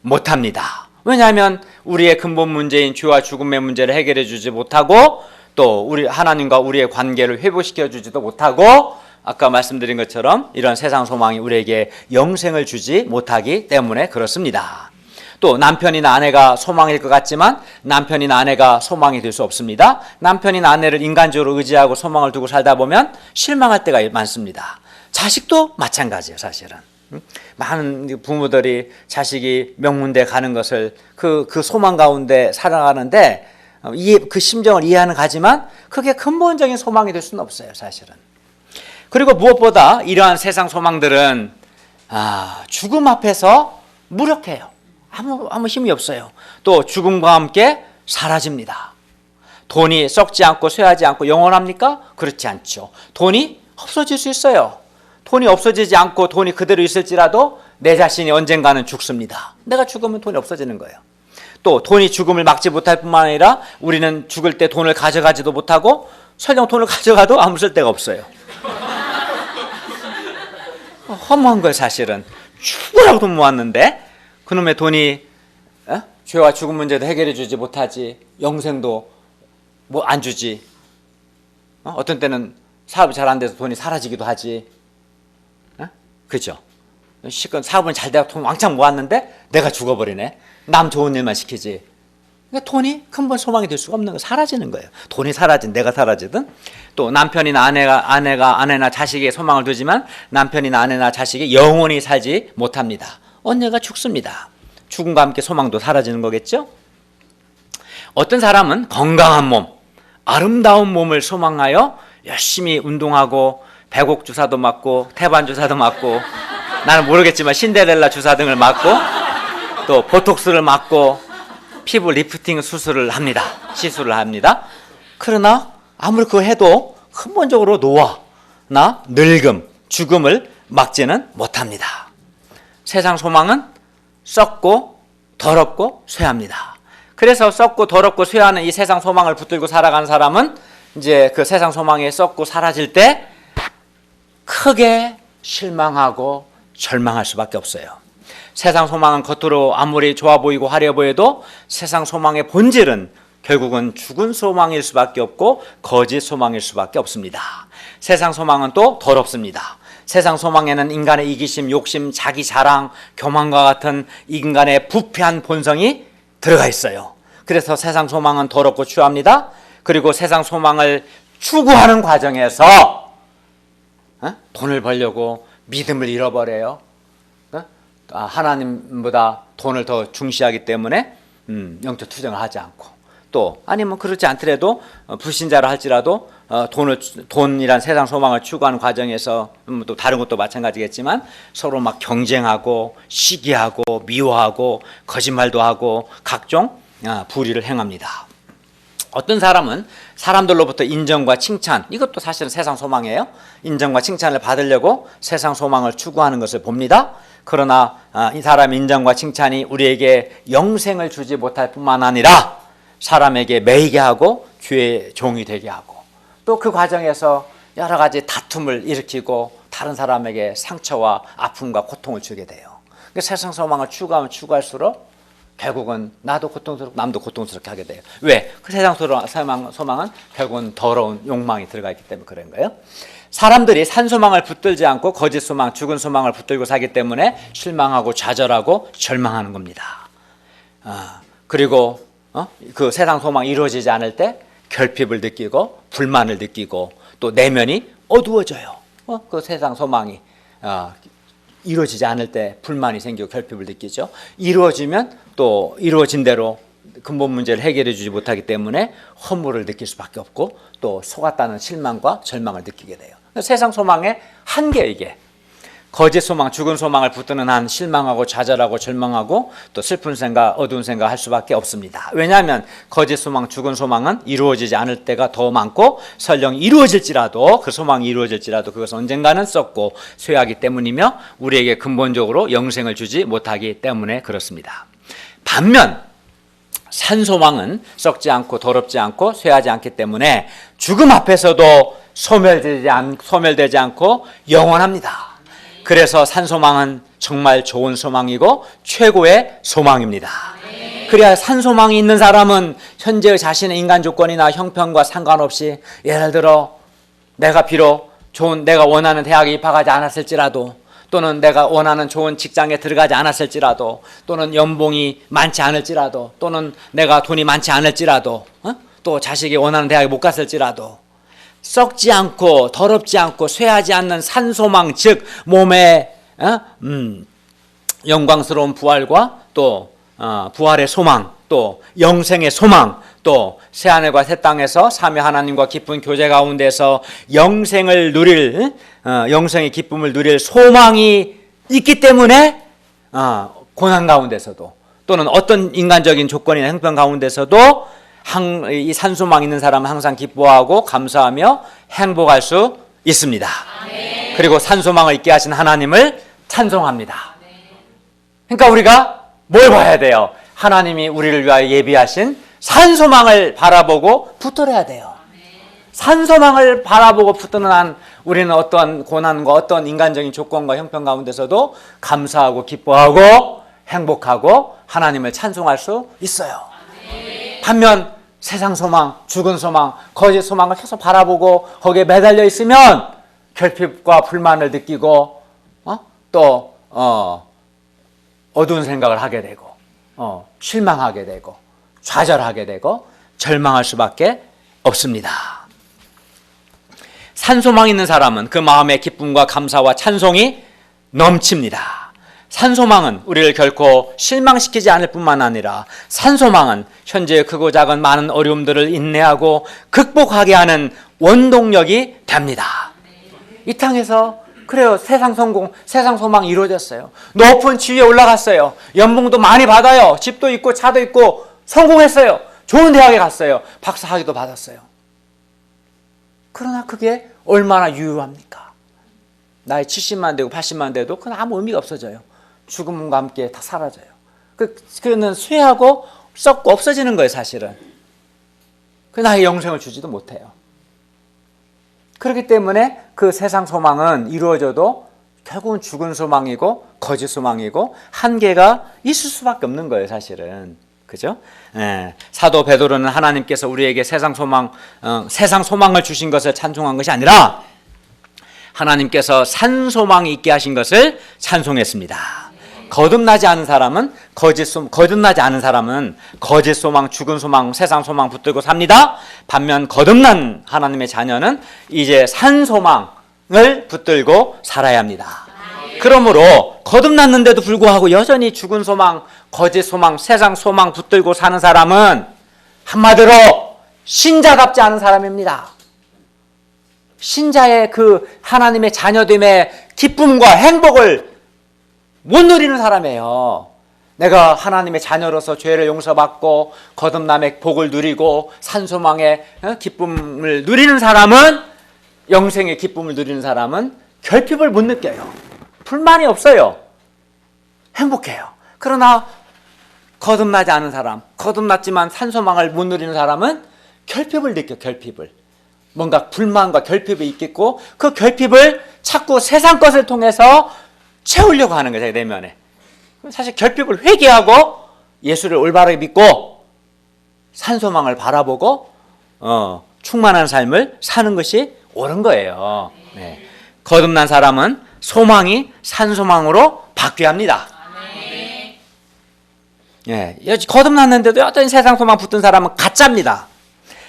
못합니다. 왜냐하면 우리의 근본 문제인 죄와 죽음의 문제를 해결해 주지 못하고 또 우리 하나님과 우리의 관계를 회복시켜 주지도 못하고 아까 말씀드린 것처럼 이런 세상 소망이 우리에게 영생을 주지 못하기 때문에 그렇습니다. 또 남편이나 아내가 소망일 것 같지만 남편이나 아내가 소망이 될 수 없습니다. 남편이나 아내를 인간적으로 의지하고 소망을 두고 살다 보면 실망할 때가 많습니다. 자식도 마찬가지예요, 사실은. 많은 부모들이 자식이 명문대 가는 것을 그 소망 가운데 살아가는데 그 심정을 이해하는 가지만 그게 근본적인 소망이 될 수는 없어요, 사실은. 그리고 무엇보다 이러한 세상 소망들은 죽음 앞에서 무력해요. 아무 힘이 없어요. 또 죽음과 함께 사라집니다. 돈이 썩지 않고 쇠하지 않고 영원합니까? 그렇지 않죠. 돈이 없어질 수 있어요. 돈이 없어지지 않고 돈이 그대로 있을지라도 내 자신이 언젠가는 죽습니다. 내가 죽으면 돈이 없어지는 거예요. 또 돈이 죽음을 막지 못할 뿐만 아니라 우리는 죽을 때 돈을 가져가지도 못하고 설령 돈을 가져가도 아무 쓸데가 없어요. 허무한 거예요, 사실은. 죽으라고 돈 모았는데 그놈의 돈이 죄와 죽음 문제도 해결해 주지 못하지, 영생도 뭐 안 주지, 어떤 때는 사업이 잘 안 돼서 돈이 사라지기도 하지. 그죠? 사업은 잘 되고 돈 왕창 모았는데 내가 죽어버리네. 남 좋은 일만 시키지. 그러니까 돈이 근본 소망이 될 수가 없는 거, 사라지는 거예요. 돈이 사라진 내가 사라지든. 또 남편이나 아내나 자식에게 소망을 두지만 남편이나 아내나 자식이 영원히 살지 못합니다. 언젠가 죽습니다. 죽음과 함께 소망도 사라지는 거겠죠? 어떤 사람은 건강한 몸, 아름다운 몸을 소망하여 열심히 운동하고 배곡 주사도 맞고 태반 주사도 맞고 나는 모르겠지만 신데렐라 주사 등을 맞고 또 보톡스를 맞고 피부 리프팅 시술을 합니다. 그러나 아무리 그거 해도 근본적으로 노화나 늙음, 죽음을 막지는 못합니다. 세상 소망은 썩고 더럽고 쇠합니다. 그래서 썩고 더럽고 쇠하는 이 세상 소망을 붙들고 살아가는 사람은 이제 그 세상 소망이 썩고 사라질 때 크게 실망하고 절망할 수밖에 없어요. 세상 소망은 겉으로 아무리 좋아 보이고 화려해 보여도 세상 소망의 본질은 결국은 죽은 소망일 수밖에 없고 거짓 소망일 수밖에 없습니다. 세상 소망은 또 더럽습니다. 세상 소망에는 인간의 이기심, 욕심, 자기 자랑, 교만과 같은 인간의 부패한 본성이 들어가 있어요. 그래서 세상 소망은 더럽고 추합니다. 그리고 세상 소망을 추구하는 과정에서 돈을 벌려고 믿음을 잃어버려요. 하나님보다 돈을 더 중시하기 때문에 영적 투쟁을 하지 않고, 또 아니면 그렇지 않더라도 불신자라 할지라도 돈이란 세상 소망을 추구하는 과정에서 또 다른 것도 마찬가지겠지만 서로 막 경쟁하고 시기하고 미워하고 거짓말도 하고 각종 불의를 행합니다. 어떤 사람은 사람들로부터 인정과 칭찬, 이것도 사실은 세상 소망이에요. 인정과 칭찬을 받으려고 세상 소망을 추구하는 것을 봅니다. 그러나 이 사람의 인정과 칭찬이 우리에게 영생을 주지 못할 뿐만 아니라 사람에게 매이게 하고 죄의 종이 되게 하고, 또 그 과정에서 여러 가지 다툼을 일으키고 다른 사람에게 상처와 아픔과 고통을 주게 돼요. 그러니까 세상 소망을 추구하면 추구할수록 결국은 나도 고통스럽고 남도 고통스럽게 하게 돼요. 왜? 그 세상 소망은 결국은 더러운 욕망이 들어가 있기 때문에 그런 거예요. 사람들이 산 소망을 붙들지 않고 거짓 소망, 죽은 소망을 붙들고 사기 때문에 실망하고 좌절하고 절망하는 겁니다. 그리고 그 세상 소망이 이루어지지 않을 때 결핍을 느끼고 불만을 느끼고 또 내면이 어두워져요. 그 세상 소망이 이루어지지 않을 때 불만이 생기고 결핍을 느끼죠. 이루어지면 또 이루어진 대로 근본 문제를 해결해 주지 못하기 때문에 허물을 느낄 수밖에 없고 또 속았다는 실망과 절망을 느끼게 돼요. 세상 소망의 한계, 이게 거짓 소망, 죽은 소망을 붙드는 한 실망하고 좌절하고 절망하고 또 슬픈 생각, 어두운 생각 할 수밖에 없습니다. 왜냐하면 거짓 소망, 죽은 소망은 이루어지지 않을 때가 더 많고 설령 이루어질지라도, 그 소망이 이루어질지라도 그것은 언젠가는 썩고 쇠하기 때문이며 우리에게 근본적으로 영생을 주지 못하기 때문에 그렇습니다. 반면 산 소망은 썩지 않고 더럽지 않고 쇠하지 않기 때문에 죽음 앞에서도 소멸되지 않고 영원합니다. 그래서 산 소망은 정말 좋은 소망이고 최고의 소망입니다. 그래야 산 소망이 있는 사람은 현재의 자신의 인간 조건이나 형편과 상관없이, 예를 들어 내가 비록 내가 원하는 대학에 입학하지 않았을지라도, 또는 내가 원하는 좋은 직장에 들어가지 않았을지라도, 또는 연봉이 많지 않을지라도, 또는 내가 돈이 많지 않을지라도, 또 자식이 원하는 대학에 못 갔을지라도 썩지 않고 더럽지 않고 쇠하지 않는 산소망, 즉 몸의 영광스러운 부활과 또 부활의 소망, 또 영생의 소망, 또 새하늘과 새 땅에서 삼위 하나님과 깊은 교제 가운데서 영생을 누릴 영생의 기쁨을 누릴 소망이 있기 때문에 고난 가운데서도 또는 어떤 인간적인 조건이나 형편 가운데서도 이 산소망 있는 사람은 항상 기뻐하고 감사하며 행복할 수 있습니다. 그리고 산소망을 있게 하신 하나님을 찬송합니다. 그러니까 우리가 뭘 봐야 돼요? 하나님이 우리를 위하여 예비하신 산소망을 바라보고 붙들어야 돼요. 산소망을 바라보고 붙드는 한 우리는 어떤 고난과 어떤 인간적인 조건과 형편 가운데서도 감사하고 기뻐하고 행복하고 하나님을 찬송할 수 있어요. 반면 세상 소망, 죽은 소망, 거짓 소망을 계속 바라보고 거기에 매달려 있으면 결핍과 불만을 느끼고 또 어두운 생각을 하게 되고 실망하게 되고 좌절하게 되고 절망할 수밖에 없습니다. 산소망 있는 사람은 그 마음의 기쁨과 감사와 찬송이 넘칩니다. 산소망은 우리를 결코 실망시키지 않을 뿐만 아니라 산소망은 현재의 크고 작은 많은 어려움들을 인내하고 극복하게 하는 원동력이 됩니다. 이 땅에서 그래요. 세상 성공, 세상 소망이 이루어졌어요. 높은 지위에 올라갔어요. 연봉도 많이 받아요. 집도 있고 차도 있고 성공했어요. 좋은 대학에 갔어요. 박사 학위도 받았어요. 그러나 그게 얼마나 유효합니까? 나이 70만 되고 80만 돼도 그건 아무 의미가 없어져요. 죽음과 함께 다 사라져요. 그는 쇠하고 썩고 없어지는 거예요, 사실은. 그 나의 영생을 주지도 못해요. 그렇기 때문에 그 세상 소망은 이루어져도 결국은 죽은 소망이고 거짓 소망이고 한계가 있을 수밖에 없는 거예요, 사실은. 그죠? 사도 베드로는 하나님께서 우리에게 세상 소망을 주신 것을 찬송한 것이 아니라 하나님께서 산 소망이 있게 하신 것을 찬송했습니다. 거듭나지 않은 사람은 거짓 소망, 죽은 소망, 세상 소망 붙들고 삽니다. 반면 거듭난 하나님의 자녀는 이제 산 소망을 붙들고 살아야 합니다. 그러므로 거듭났는데도 불구하고 여전히 죽은 소망, 거짓 소망, 세상 소망 붙들고 사는 사람은 한마디로 신자답지 않은 사람입니다. 신자의 그 하나님의 자녀됨의 기쁨과 행복을 못 누리는 사람이에요. 내가 하나님의 자녀로서 죄를 용서받고 거듭남의 복을 누리고 산소망의 기쁨을 누리는 사람은, 영생의 기쁨을 누리는 사람은 결핍을 못 느껴요. 불만이 없어요. 행복해요. 그러나 거듭나지 않은 사람, 거듭났지만 산소망을 못 누리는 사람은 결핍을 느껴. 결핍을. 뭔가 불만과 결핍이 있겠고 그 결핍을 자꾸 세상 것을 통해서 채우려고 하는 거예요. 내면에. 사실 결핍을 회개하고 예수를 올바르게 믿고 산소망을 바라보고 충만한 삶을 사는 것이 옳은 거예요. 네. 거듭난 사람은 소망이 산소망으로 바뀌어야 합니다. 예, 거듭났는데도 여전히 세상 소망 붙은 사람은 가짜입니다.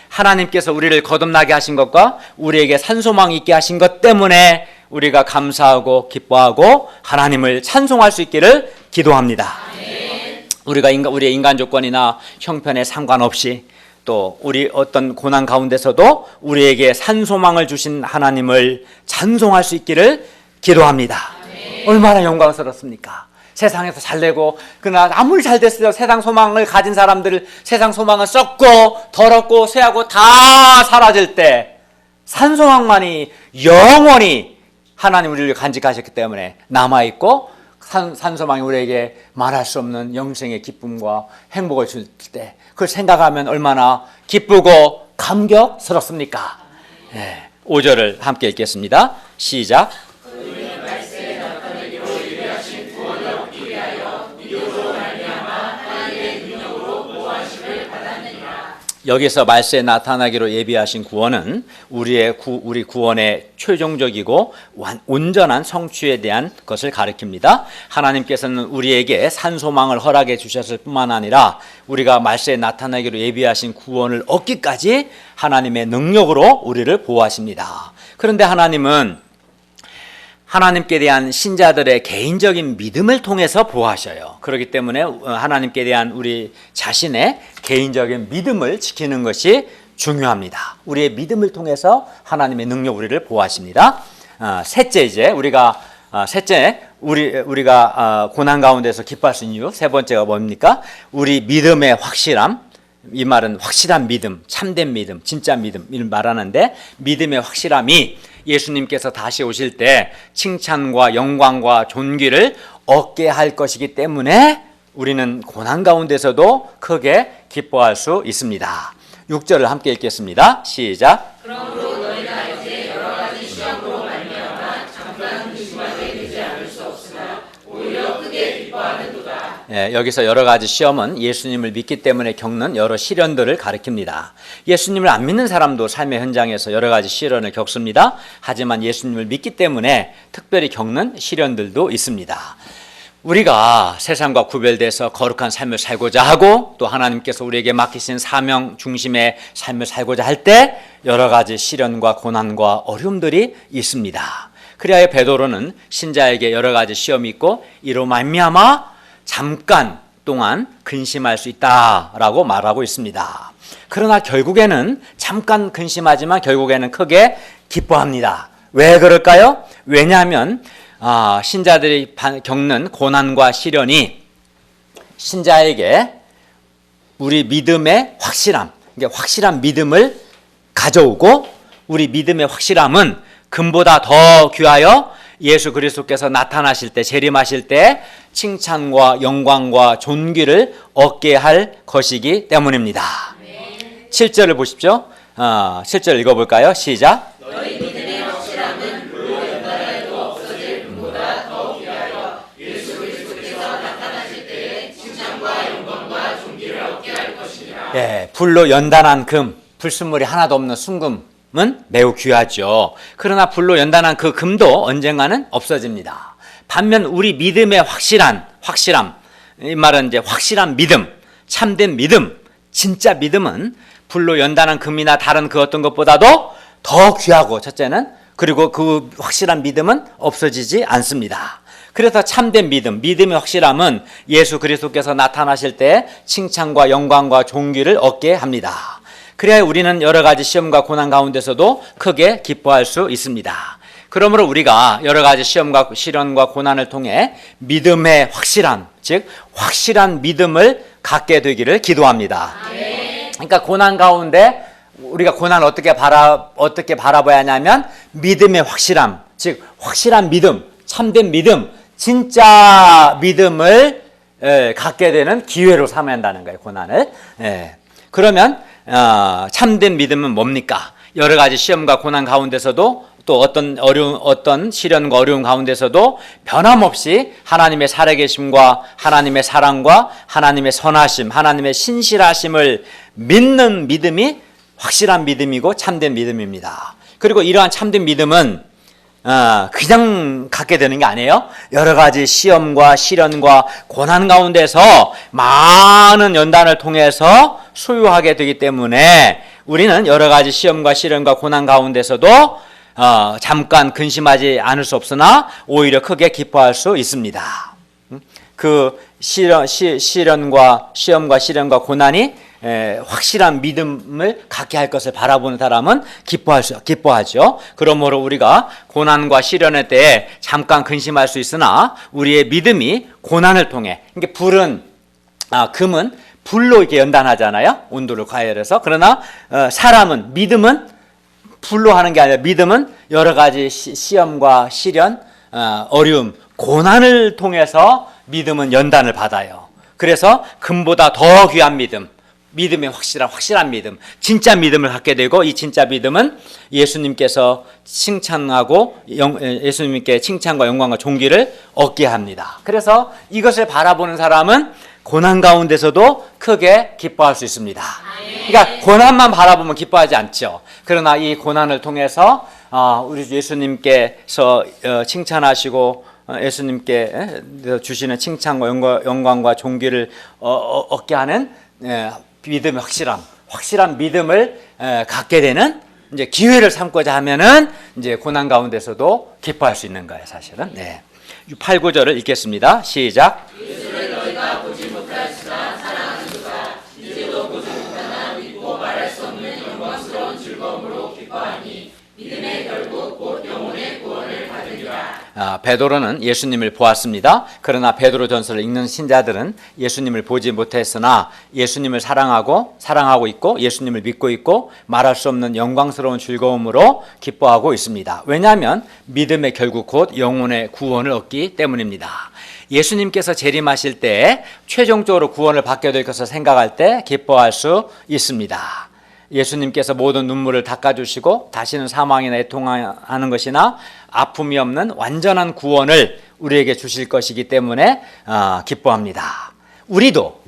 하나님께서 우리를 거듭나게 하신 것과 우리에게 산소망이 있게 하신 것 때문에 우리가 감사하고 기뻐하고 하나님을 찬송할 수 있기를 기도합니다. 우리의 인간 조건이나 형편에 상관없이 또 우리 어떤 고난 가운데서도 우리에게 산소망을 주신 하나님을 찬송할 수 있기를 기도합니다. 얼마나 영광스럽습니까? 세상에서 잘되고 그러나 아무리 잘 됐어도 세상 소망을 가진 사람들, 세상 소망은 썩고 더럽고 쇠하고 다 사라질 때 산소망만이 영원히 하나님 우리를 간직하셨기 때문에 남아있고 산소망이 우리에게 말할 수 없는 영생의 기쁨과 행복을 줄 때 그걸 생각하면 얼마나 기쁘고 감격스럽습니까? 5절을 함께 읽겠습니다. 시작. 여기서 말세에 나타나기로 예비하신 구원은 우리 구원의 최종적이고 온전한 성취에 대한 것을 가리킵니다. 하나님께서는 우리에게 산소망을 허락해 주셨을 뿐만 아니라 우리가 말세에 나타나기로 예비하신 구원을 얻기까지 하나님의 능력으로 우리를 보호하십니다. 그런데 하나님은 하나님께 대한 신자들의 개인적인 믿음을 통해서 보호하셔요. 그렇기 때문에 하나님께 대한 우리 자신의 개인적인 믿음을 지키는 것이 중요합니다. 우리의 믿음을 통해서 하나님의 능력 우리를 보호하십니다. 셋째, 이제 우리가 고난 가운데서 기뻐할 수 있는 이유, 세 번째가 뭡니까? 우리 믿음의 확실함. 이 말은 확실한 믿음, 참된 믿음, 진짜 믿음을 말하는데, 믿음의 확실함이 예수님께서 다시 오실 때 칭찬과 영광과 존귀를 얻게 할 것이기 때문에 우리는 고난 가운데서도 크게 기뻐할 수 있습니다. 6절을 함께 읽겠습니다. 시작. 그러므로 너희가 이제 여러 가지 시험으로 말미암아 잠깐 근심하게 되지 않을 수 없으나 오히려 크게 기뻐하는도다. 여기서 여러 가지 시험은 예수님을 믿기 때문에 겪는 여러 시련들을 가리킵니다. 예수님을 안 믿는 사람도 삶의 현장에서 여러 가지 시련을 겪습니다. 하지만 예수님을 믿기 때문에 특별히 겪는 시련들도 있습니다. 우리가 세상과 구별돼서 거룩한 삶을 살고자 하고 또 하나님께서 우리에게 맡기신 사명 중심의 삶을 살고자 할 때 여러 가지 시련과 고난과 어려움들이 있습니다. 그리하여 베드로는 신자에게 여러 가지 시험이 있고 이로 말미암아 잠깐 동안 근심할 수 있다라고 말하고 있습니다. 그러나 결국에는 잠깐 근심하지만 결국에는 크게 기뻐합니다. 왜 그럴까요? 왜냐하면 신자들이 겪는 고난과 시련이 신자에게 우리 믿음의 확실함, 그러니까 확실한 믿음을 가져오고 우리 믿음의 확실함은 금보다 더 귀하여 예수 그리스도께서 나타나실 때, 재림하실 때 칭찬과 영광과 존귀를 얻게 할 것이기 때문입니다. 7절을 보십시오. 7절 읽어볼까요? 시작. 너희 믿음의 확실함은 물로 연달아도 없어질 금보다 더 귀하여 예수 그리스도께서 나타나실 때에 칭찬과 영광과 존귀를 예, 불로 연단한 금, 불순물이 하나도 없는 순금은 매우 귀하죠. 그러나 불로 연단한 그 금도 언젠가는 없어집니다. 반면 우리 믿음의 확실함, 이 말은 이제 확실한 믿음, 참된 믿음, 진짜 믿음은 불로 연단한 금이나 다른 그 어떤 것보다도 더 귀하고, 첫째는, 그리고 그 확실한 믿음은 없어지지 않습니다. 그래서 참된 믿음, 믿음의 확실함은 예수 그리스도께서 나타나실 때 칭찬과 영광과 존귀를 얻게 합니다. 그래야 우리는 여러 가지 시험과 고난 가운데서도 크게 기뻐할 수 있습니다. 그러므로 우리가 여러 가지 시험과 시련과 고난을 통해 믿음의 확실함, 즉 확실한 믿음을 갖게 되기를 기도합니다. 그러니까 고난 가운데 우리가 고난을 어떻게 바라봐야 하냐면 믿음의 확실함, 즉 확실한 믿음, 참된 믿음, 진짜 믿음을 갖게 되는 기회로 삼아야 한다는 거예요, 고난을. 그러면 참된 믿음은 뭡니까? 여러 가지 시험과 고난 가운데서도 또 어떤 시련과 어려움 가운데서도 변함없이 하나님의 살아계심과 하나님의 사랑과 하나님의 선하심, 하나님의 신실하심을 믿는 믿음이 확실한 믿음이고 참된 믿음입니다. 그리고 이러한 참된 믿음은 그냥 갖게 되는 게 아니에요. 여러 가지 시험과 시련과 고난 가운데서 많은 연단을 통해서 소유하게 되기 때문에 우리는 여러 가지 시험과 시련과 고난 가운데서도 잠깐 근심하지 않을 수 없으나 오히려 크게 기뻐할 수 있습니다. 그 시련과 시험과 시련과 고난이 확실한 믿음을 갖게 할 것을 바라보는 사람은 기뻐하죠. 그러므로 우리가 고난과 시련의 때에 잠깐 근심할 수 있으나 우리의 믿음이 고난을 통해, 그러니까 금은 불로 이렇게 연단하잖아요. 온도를 가열해서. 그러나 사람은, 믿음은 불로 하는 게 아니라 믿음은 여러 가지 시험과 시련, 어려움, 고난을 통해서 믿음은 연단을 받아요. 그래서 금보다 더 귀한 믿음, 믿음의 확실한 믿음, 진짜 믿음을 갖게 되고, 이 진짜 믿음은 예수님께서 예수님께 칭찬과 영광과 존귀를 얻게 합니다. 그래서 이것을 바라보는 사람은 고난 가운데서도 크게 기뻐할 수 있습니다. 그러니까 고난만 바라보면 기뻐하지 않죠. 그러나 이 고난을 통해서 우리 예수님께서 칭찬하시고 예수님께 주시는 칭찬과 영광과 존귀를 얻게 하는 믿음의 확실한 믿음을 갖게 되는 이제 기회를 삼고자 하면은 이제 고난 가운데서도 기뻐할 수 있는 거예요, 사실은. 8, 9절을 읽겠습니다. 시작. 예수를 너희가 보지 못하시나 사랑하시도다. 이제도 보지 못하나 믿고 말할 수 없는 영광스러운 즐거움으로 기뻐하니 믿음의 결국 곧 영혼의 구원을 받으리라. 베드로는 예수님을 보았습니다. 그러나 베드로전서를 읽는 신자들은 예수님을 보지 못했으나 예수님을 사랑하고 있고 예수님을 믿고 있고 말할 수 없는 영광스러운 즐거움으로 기뻐하고 있습니다. 왜냐하면 믿음의 결국 곧 영혼의 구원을 얻기 때문입니다. 예수님께서 재림하실 때 최종적으로 구원을 받게 될 것을 생각할 때 기뻐할 수 있습니다. 예수님께서 모든 눈물을 닦아주시고 다시는 사망이나 애통하는 것이나 아픔이 없는 완전한 구원을 우리에게 주실 것이기 때문에 기뻐합니다. 우리도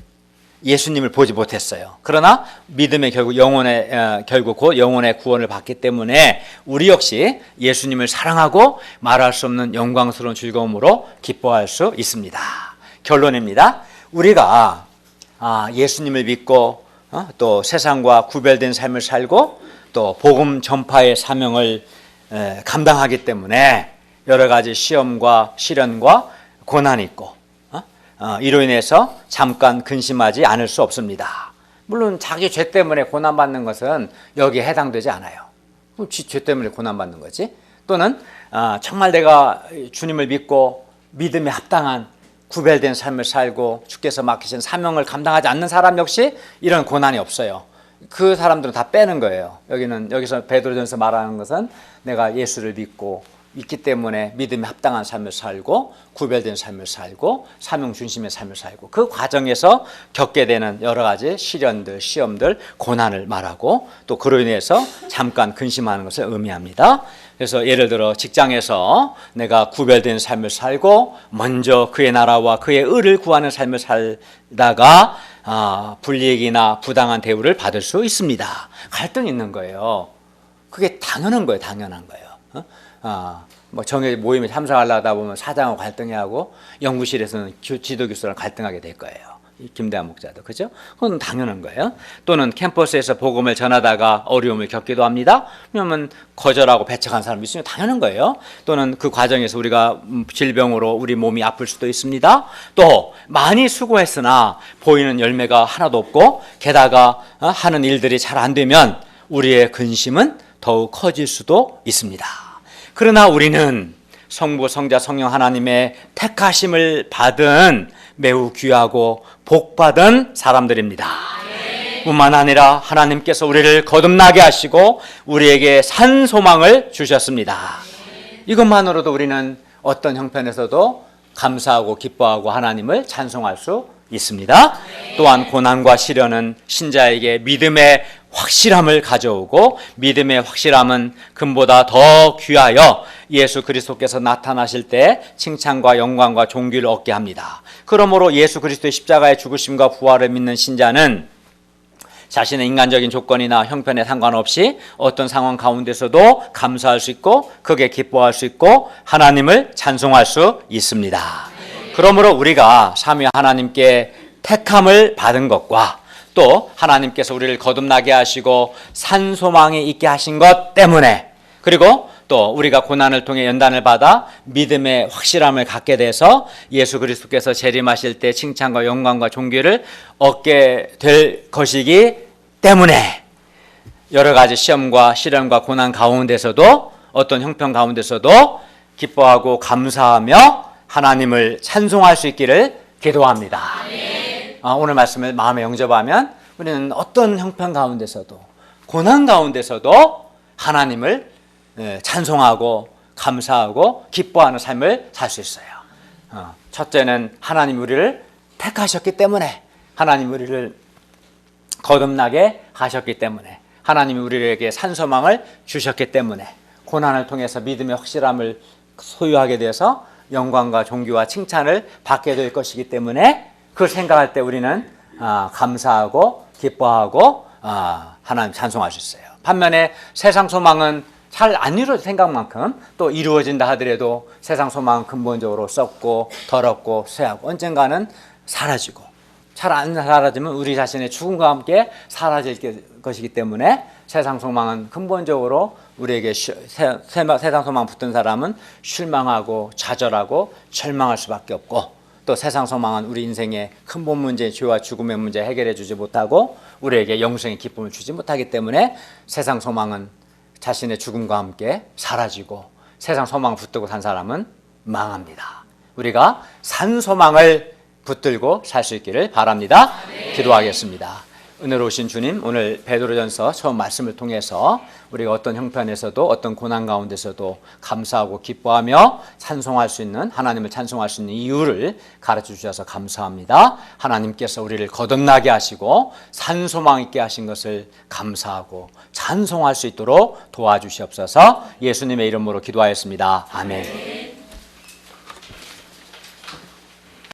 예수님을 보지 못했어요. 그러나 믿음의 결국 곧 영혼의 구원을 받기 때문에 우리 역시 예수님을 사랑하고 말할 수 없는 영광스러운 즐거움으로 기뻐할 수 있습니다. 결론입니다. 우리가 예수님을 믿고 또 세상과 구별된 삶을 살고 또 복음 전파의 사명을 감당하기 때문에 여러 가지 시험과 시련과 고난이 있고 이로 인해서 잠깐 근심하지 않을 수 없습니다. 물론 자기 죄 때문에 고난받는 것은 여기에 해당되지 않아요. 죄 때문에 고난받는 거지. 또는 정말 내가 주님을 믿고 믿음에 합당한 구별된 삶을 살고 주께서 맡기신 사명을 감당하지 않는 사람 역시 이런 고난이 없어요. 그 사람들은 다 빼는 거예요. 여기서 베드로전서 말하는 것은 내가 예수를 믿기 때문에 믿음에 합당한 삶을 살고 구별된 삶을 살고 사명 중심의 삶을 살고 그 과정에서 겪게 되는 여러 가지 시련들, 시험들, 고난을 말하고 또 그로 인해서 잠깐 근심하는 것을 의미합니다. 그래서 예를 들어 직장에서 내가 구별된 삶을 살고 먼저 그의 나라와 그의 의를 구하는 삶을 살다가 불이익이나 부당한 대우를 받을 수 있습니다. 갈등이 있는 거예요. 그게 당연한 거예요. 당연한 거예요. 뭐 정회 모임에 참석하려다 보면 사장하고 갈등하고 연구실에서는 지도 교수랑 갈등하게 될 거예요. 김대한 목사도 그죠? 그건 당연한 거예요. 또는 캠퍼스에서 복음을 전하다가 어려움을 겪기도 합니다. 왜냐하면 거절하고 배척한 사람이 있으면 당연한 거예요. 또는 그 과정에서 우리가 질병으로 우리 몸이 아플 수도 있습니다. 또 많이 수고했으나 보이는 열매가 하나도 없고 게다가 하는 일들이 잘 안 되면 우리의 근심은 더욱 커질 수도 있습니다. 그러나 우리는 성부, 성자, 성령 하나님의 택하심을 받은 매우 귀하고 복받은 사람들입니다. 뿐만 아니라 하나님께서 우리를 거듭나게 하시고 우리에게 산 소망을 주셨습니다. 이것만으로도 우리는 어떤 형편에서도 감사하고 기뻐하고 하나님을 찬송할 수 있습니다. 또한 고난과 시련은 신자에게 믿음의 확실함을 가져오고 믿음의 확실함은 금보다 더 귀하여 예수 그리스도께서 나타나실 때 칭찬과 영광과 존귀를 얻게 합니다. 그러므로 예수 그리스도의 십자가의 죽으심과 부활을 믿는 신자는 자신의 인간적인 조건이나 형편에 상관없이 어떤 상황 가운데서도 감사할 수 있고 크게 기뻐할 수 있고 하나님을 찬송할 수 있습니다. 그러므로 우리가 삼위 하나님께 택함을 받은 것과 또 하나님께서 우리를 거듭나게 하시고 산 소망이 있게 하신 것 때문에 그리고 또 우리가 고난을 통해 연단을 받아 믿음의 확실함을 갖게 돼서 예수 그리스도께서 재림하실 때 칭찬과 영광과 존귀를 얻게 될 것이기 때문에 여러 가지 시험과 시련과 고난 가운데서도 어떤 형편 가운데서도 기뻐하고 감사하며 하나님을 찬송할 수 있기를 기도합니다. 오늘 말씀을 마음에 영접하면 우리는 어떤 형편 가운데서도 고난 가운데서도 하나님을 찬송하고 감사하고 기뻐하는 삶을 살 수 있어요. 첫째는 하나님 우리를 택하셨기 때문에 하나님 우리를 거듭나게 하셨기 때문에 하나님이 우리에게 산소망을 주셨기 때문에 고난을 통해서 믿음의 확실함을 소유하게 돼서 영광과 존귀와 칭찬을 받게 될 것이기 때문에 그걸 생각할 때 우리는 감사하고 기뻐하고 하나님 찬송할 수 있어요. 반면에 세상 소망은 잘 안 이루어질 생각만큼 또 이루어진다 하더라도 세상 소망은 근본적으로 썩고 더럽고 쇠하고 언젠가는 사라지고 잘 안 사라지면 우리 자신의 죽음과 함께 사라질 것이기 때문에 세상 소망은 근본적으로 우리에게 세상 소망 붙은 사람은 실망하고 좌절하고 절망할 수밖에 없고 또 세상 소망은 우리 인생의 근본 문제, 죄와 죽음의 문제 해결해 주지 못하고 우리에게 영생의 기쁨을 주지 못하기 때문에 세상 소망은 자신의 죽음과 함께 사라지고 세상 소망을 붙들고 산 사람은 망합니다. 우리가 산 소망을 붙들고 살 수 있기를 바랍니다. 기도하겠습니다. 은혜로우신 주님, 오늘 베드로전서 처음 말씀을 통해서 우리가 어떤 형편에서도 어떤 고난 가운데서도 감사하고 기뻐하며 찬송할 수 있는 하나님을 찬송할 수 있는 이유를 가르쳐 주셔서 감사합니다. 하나님께서 우리를 거듭나게 하시고 산소망 있게 하신 것을 감사하고 찬송할 수 있도록 도와주시옵소서. 예수님의 이름으로 기도하였습니다. 아멘.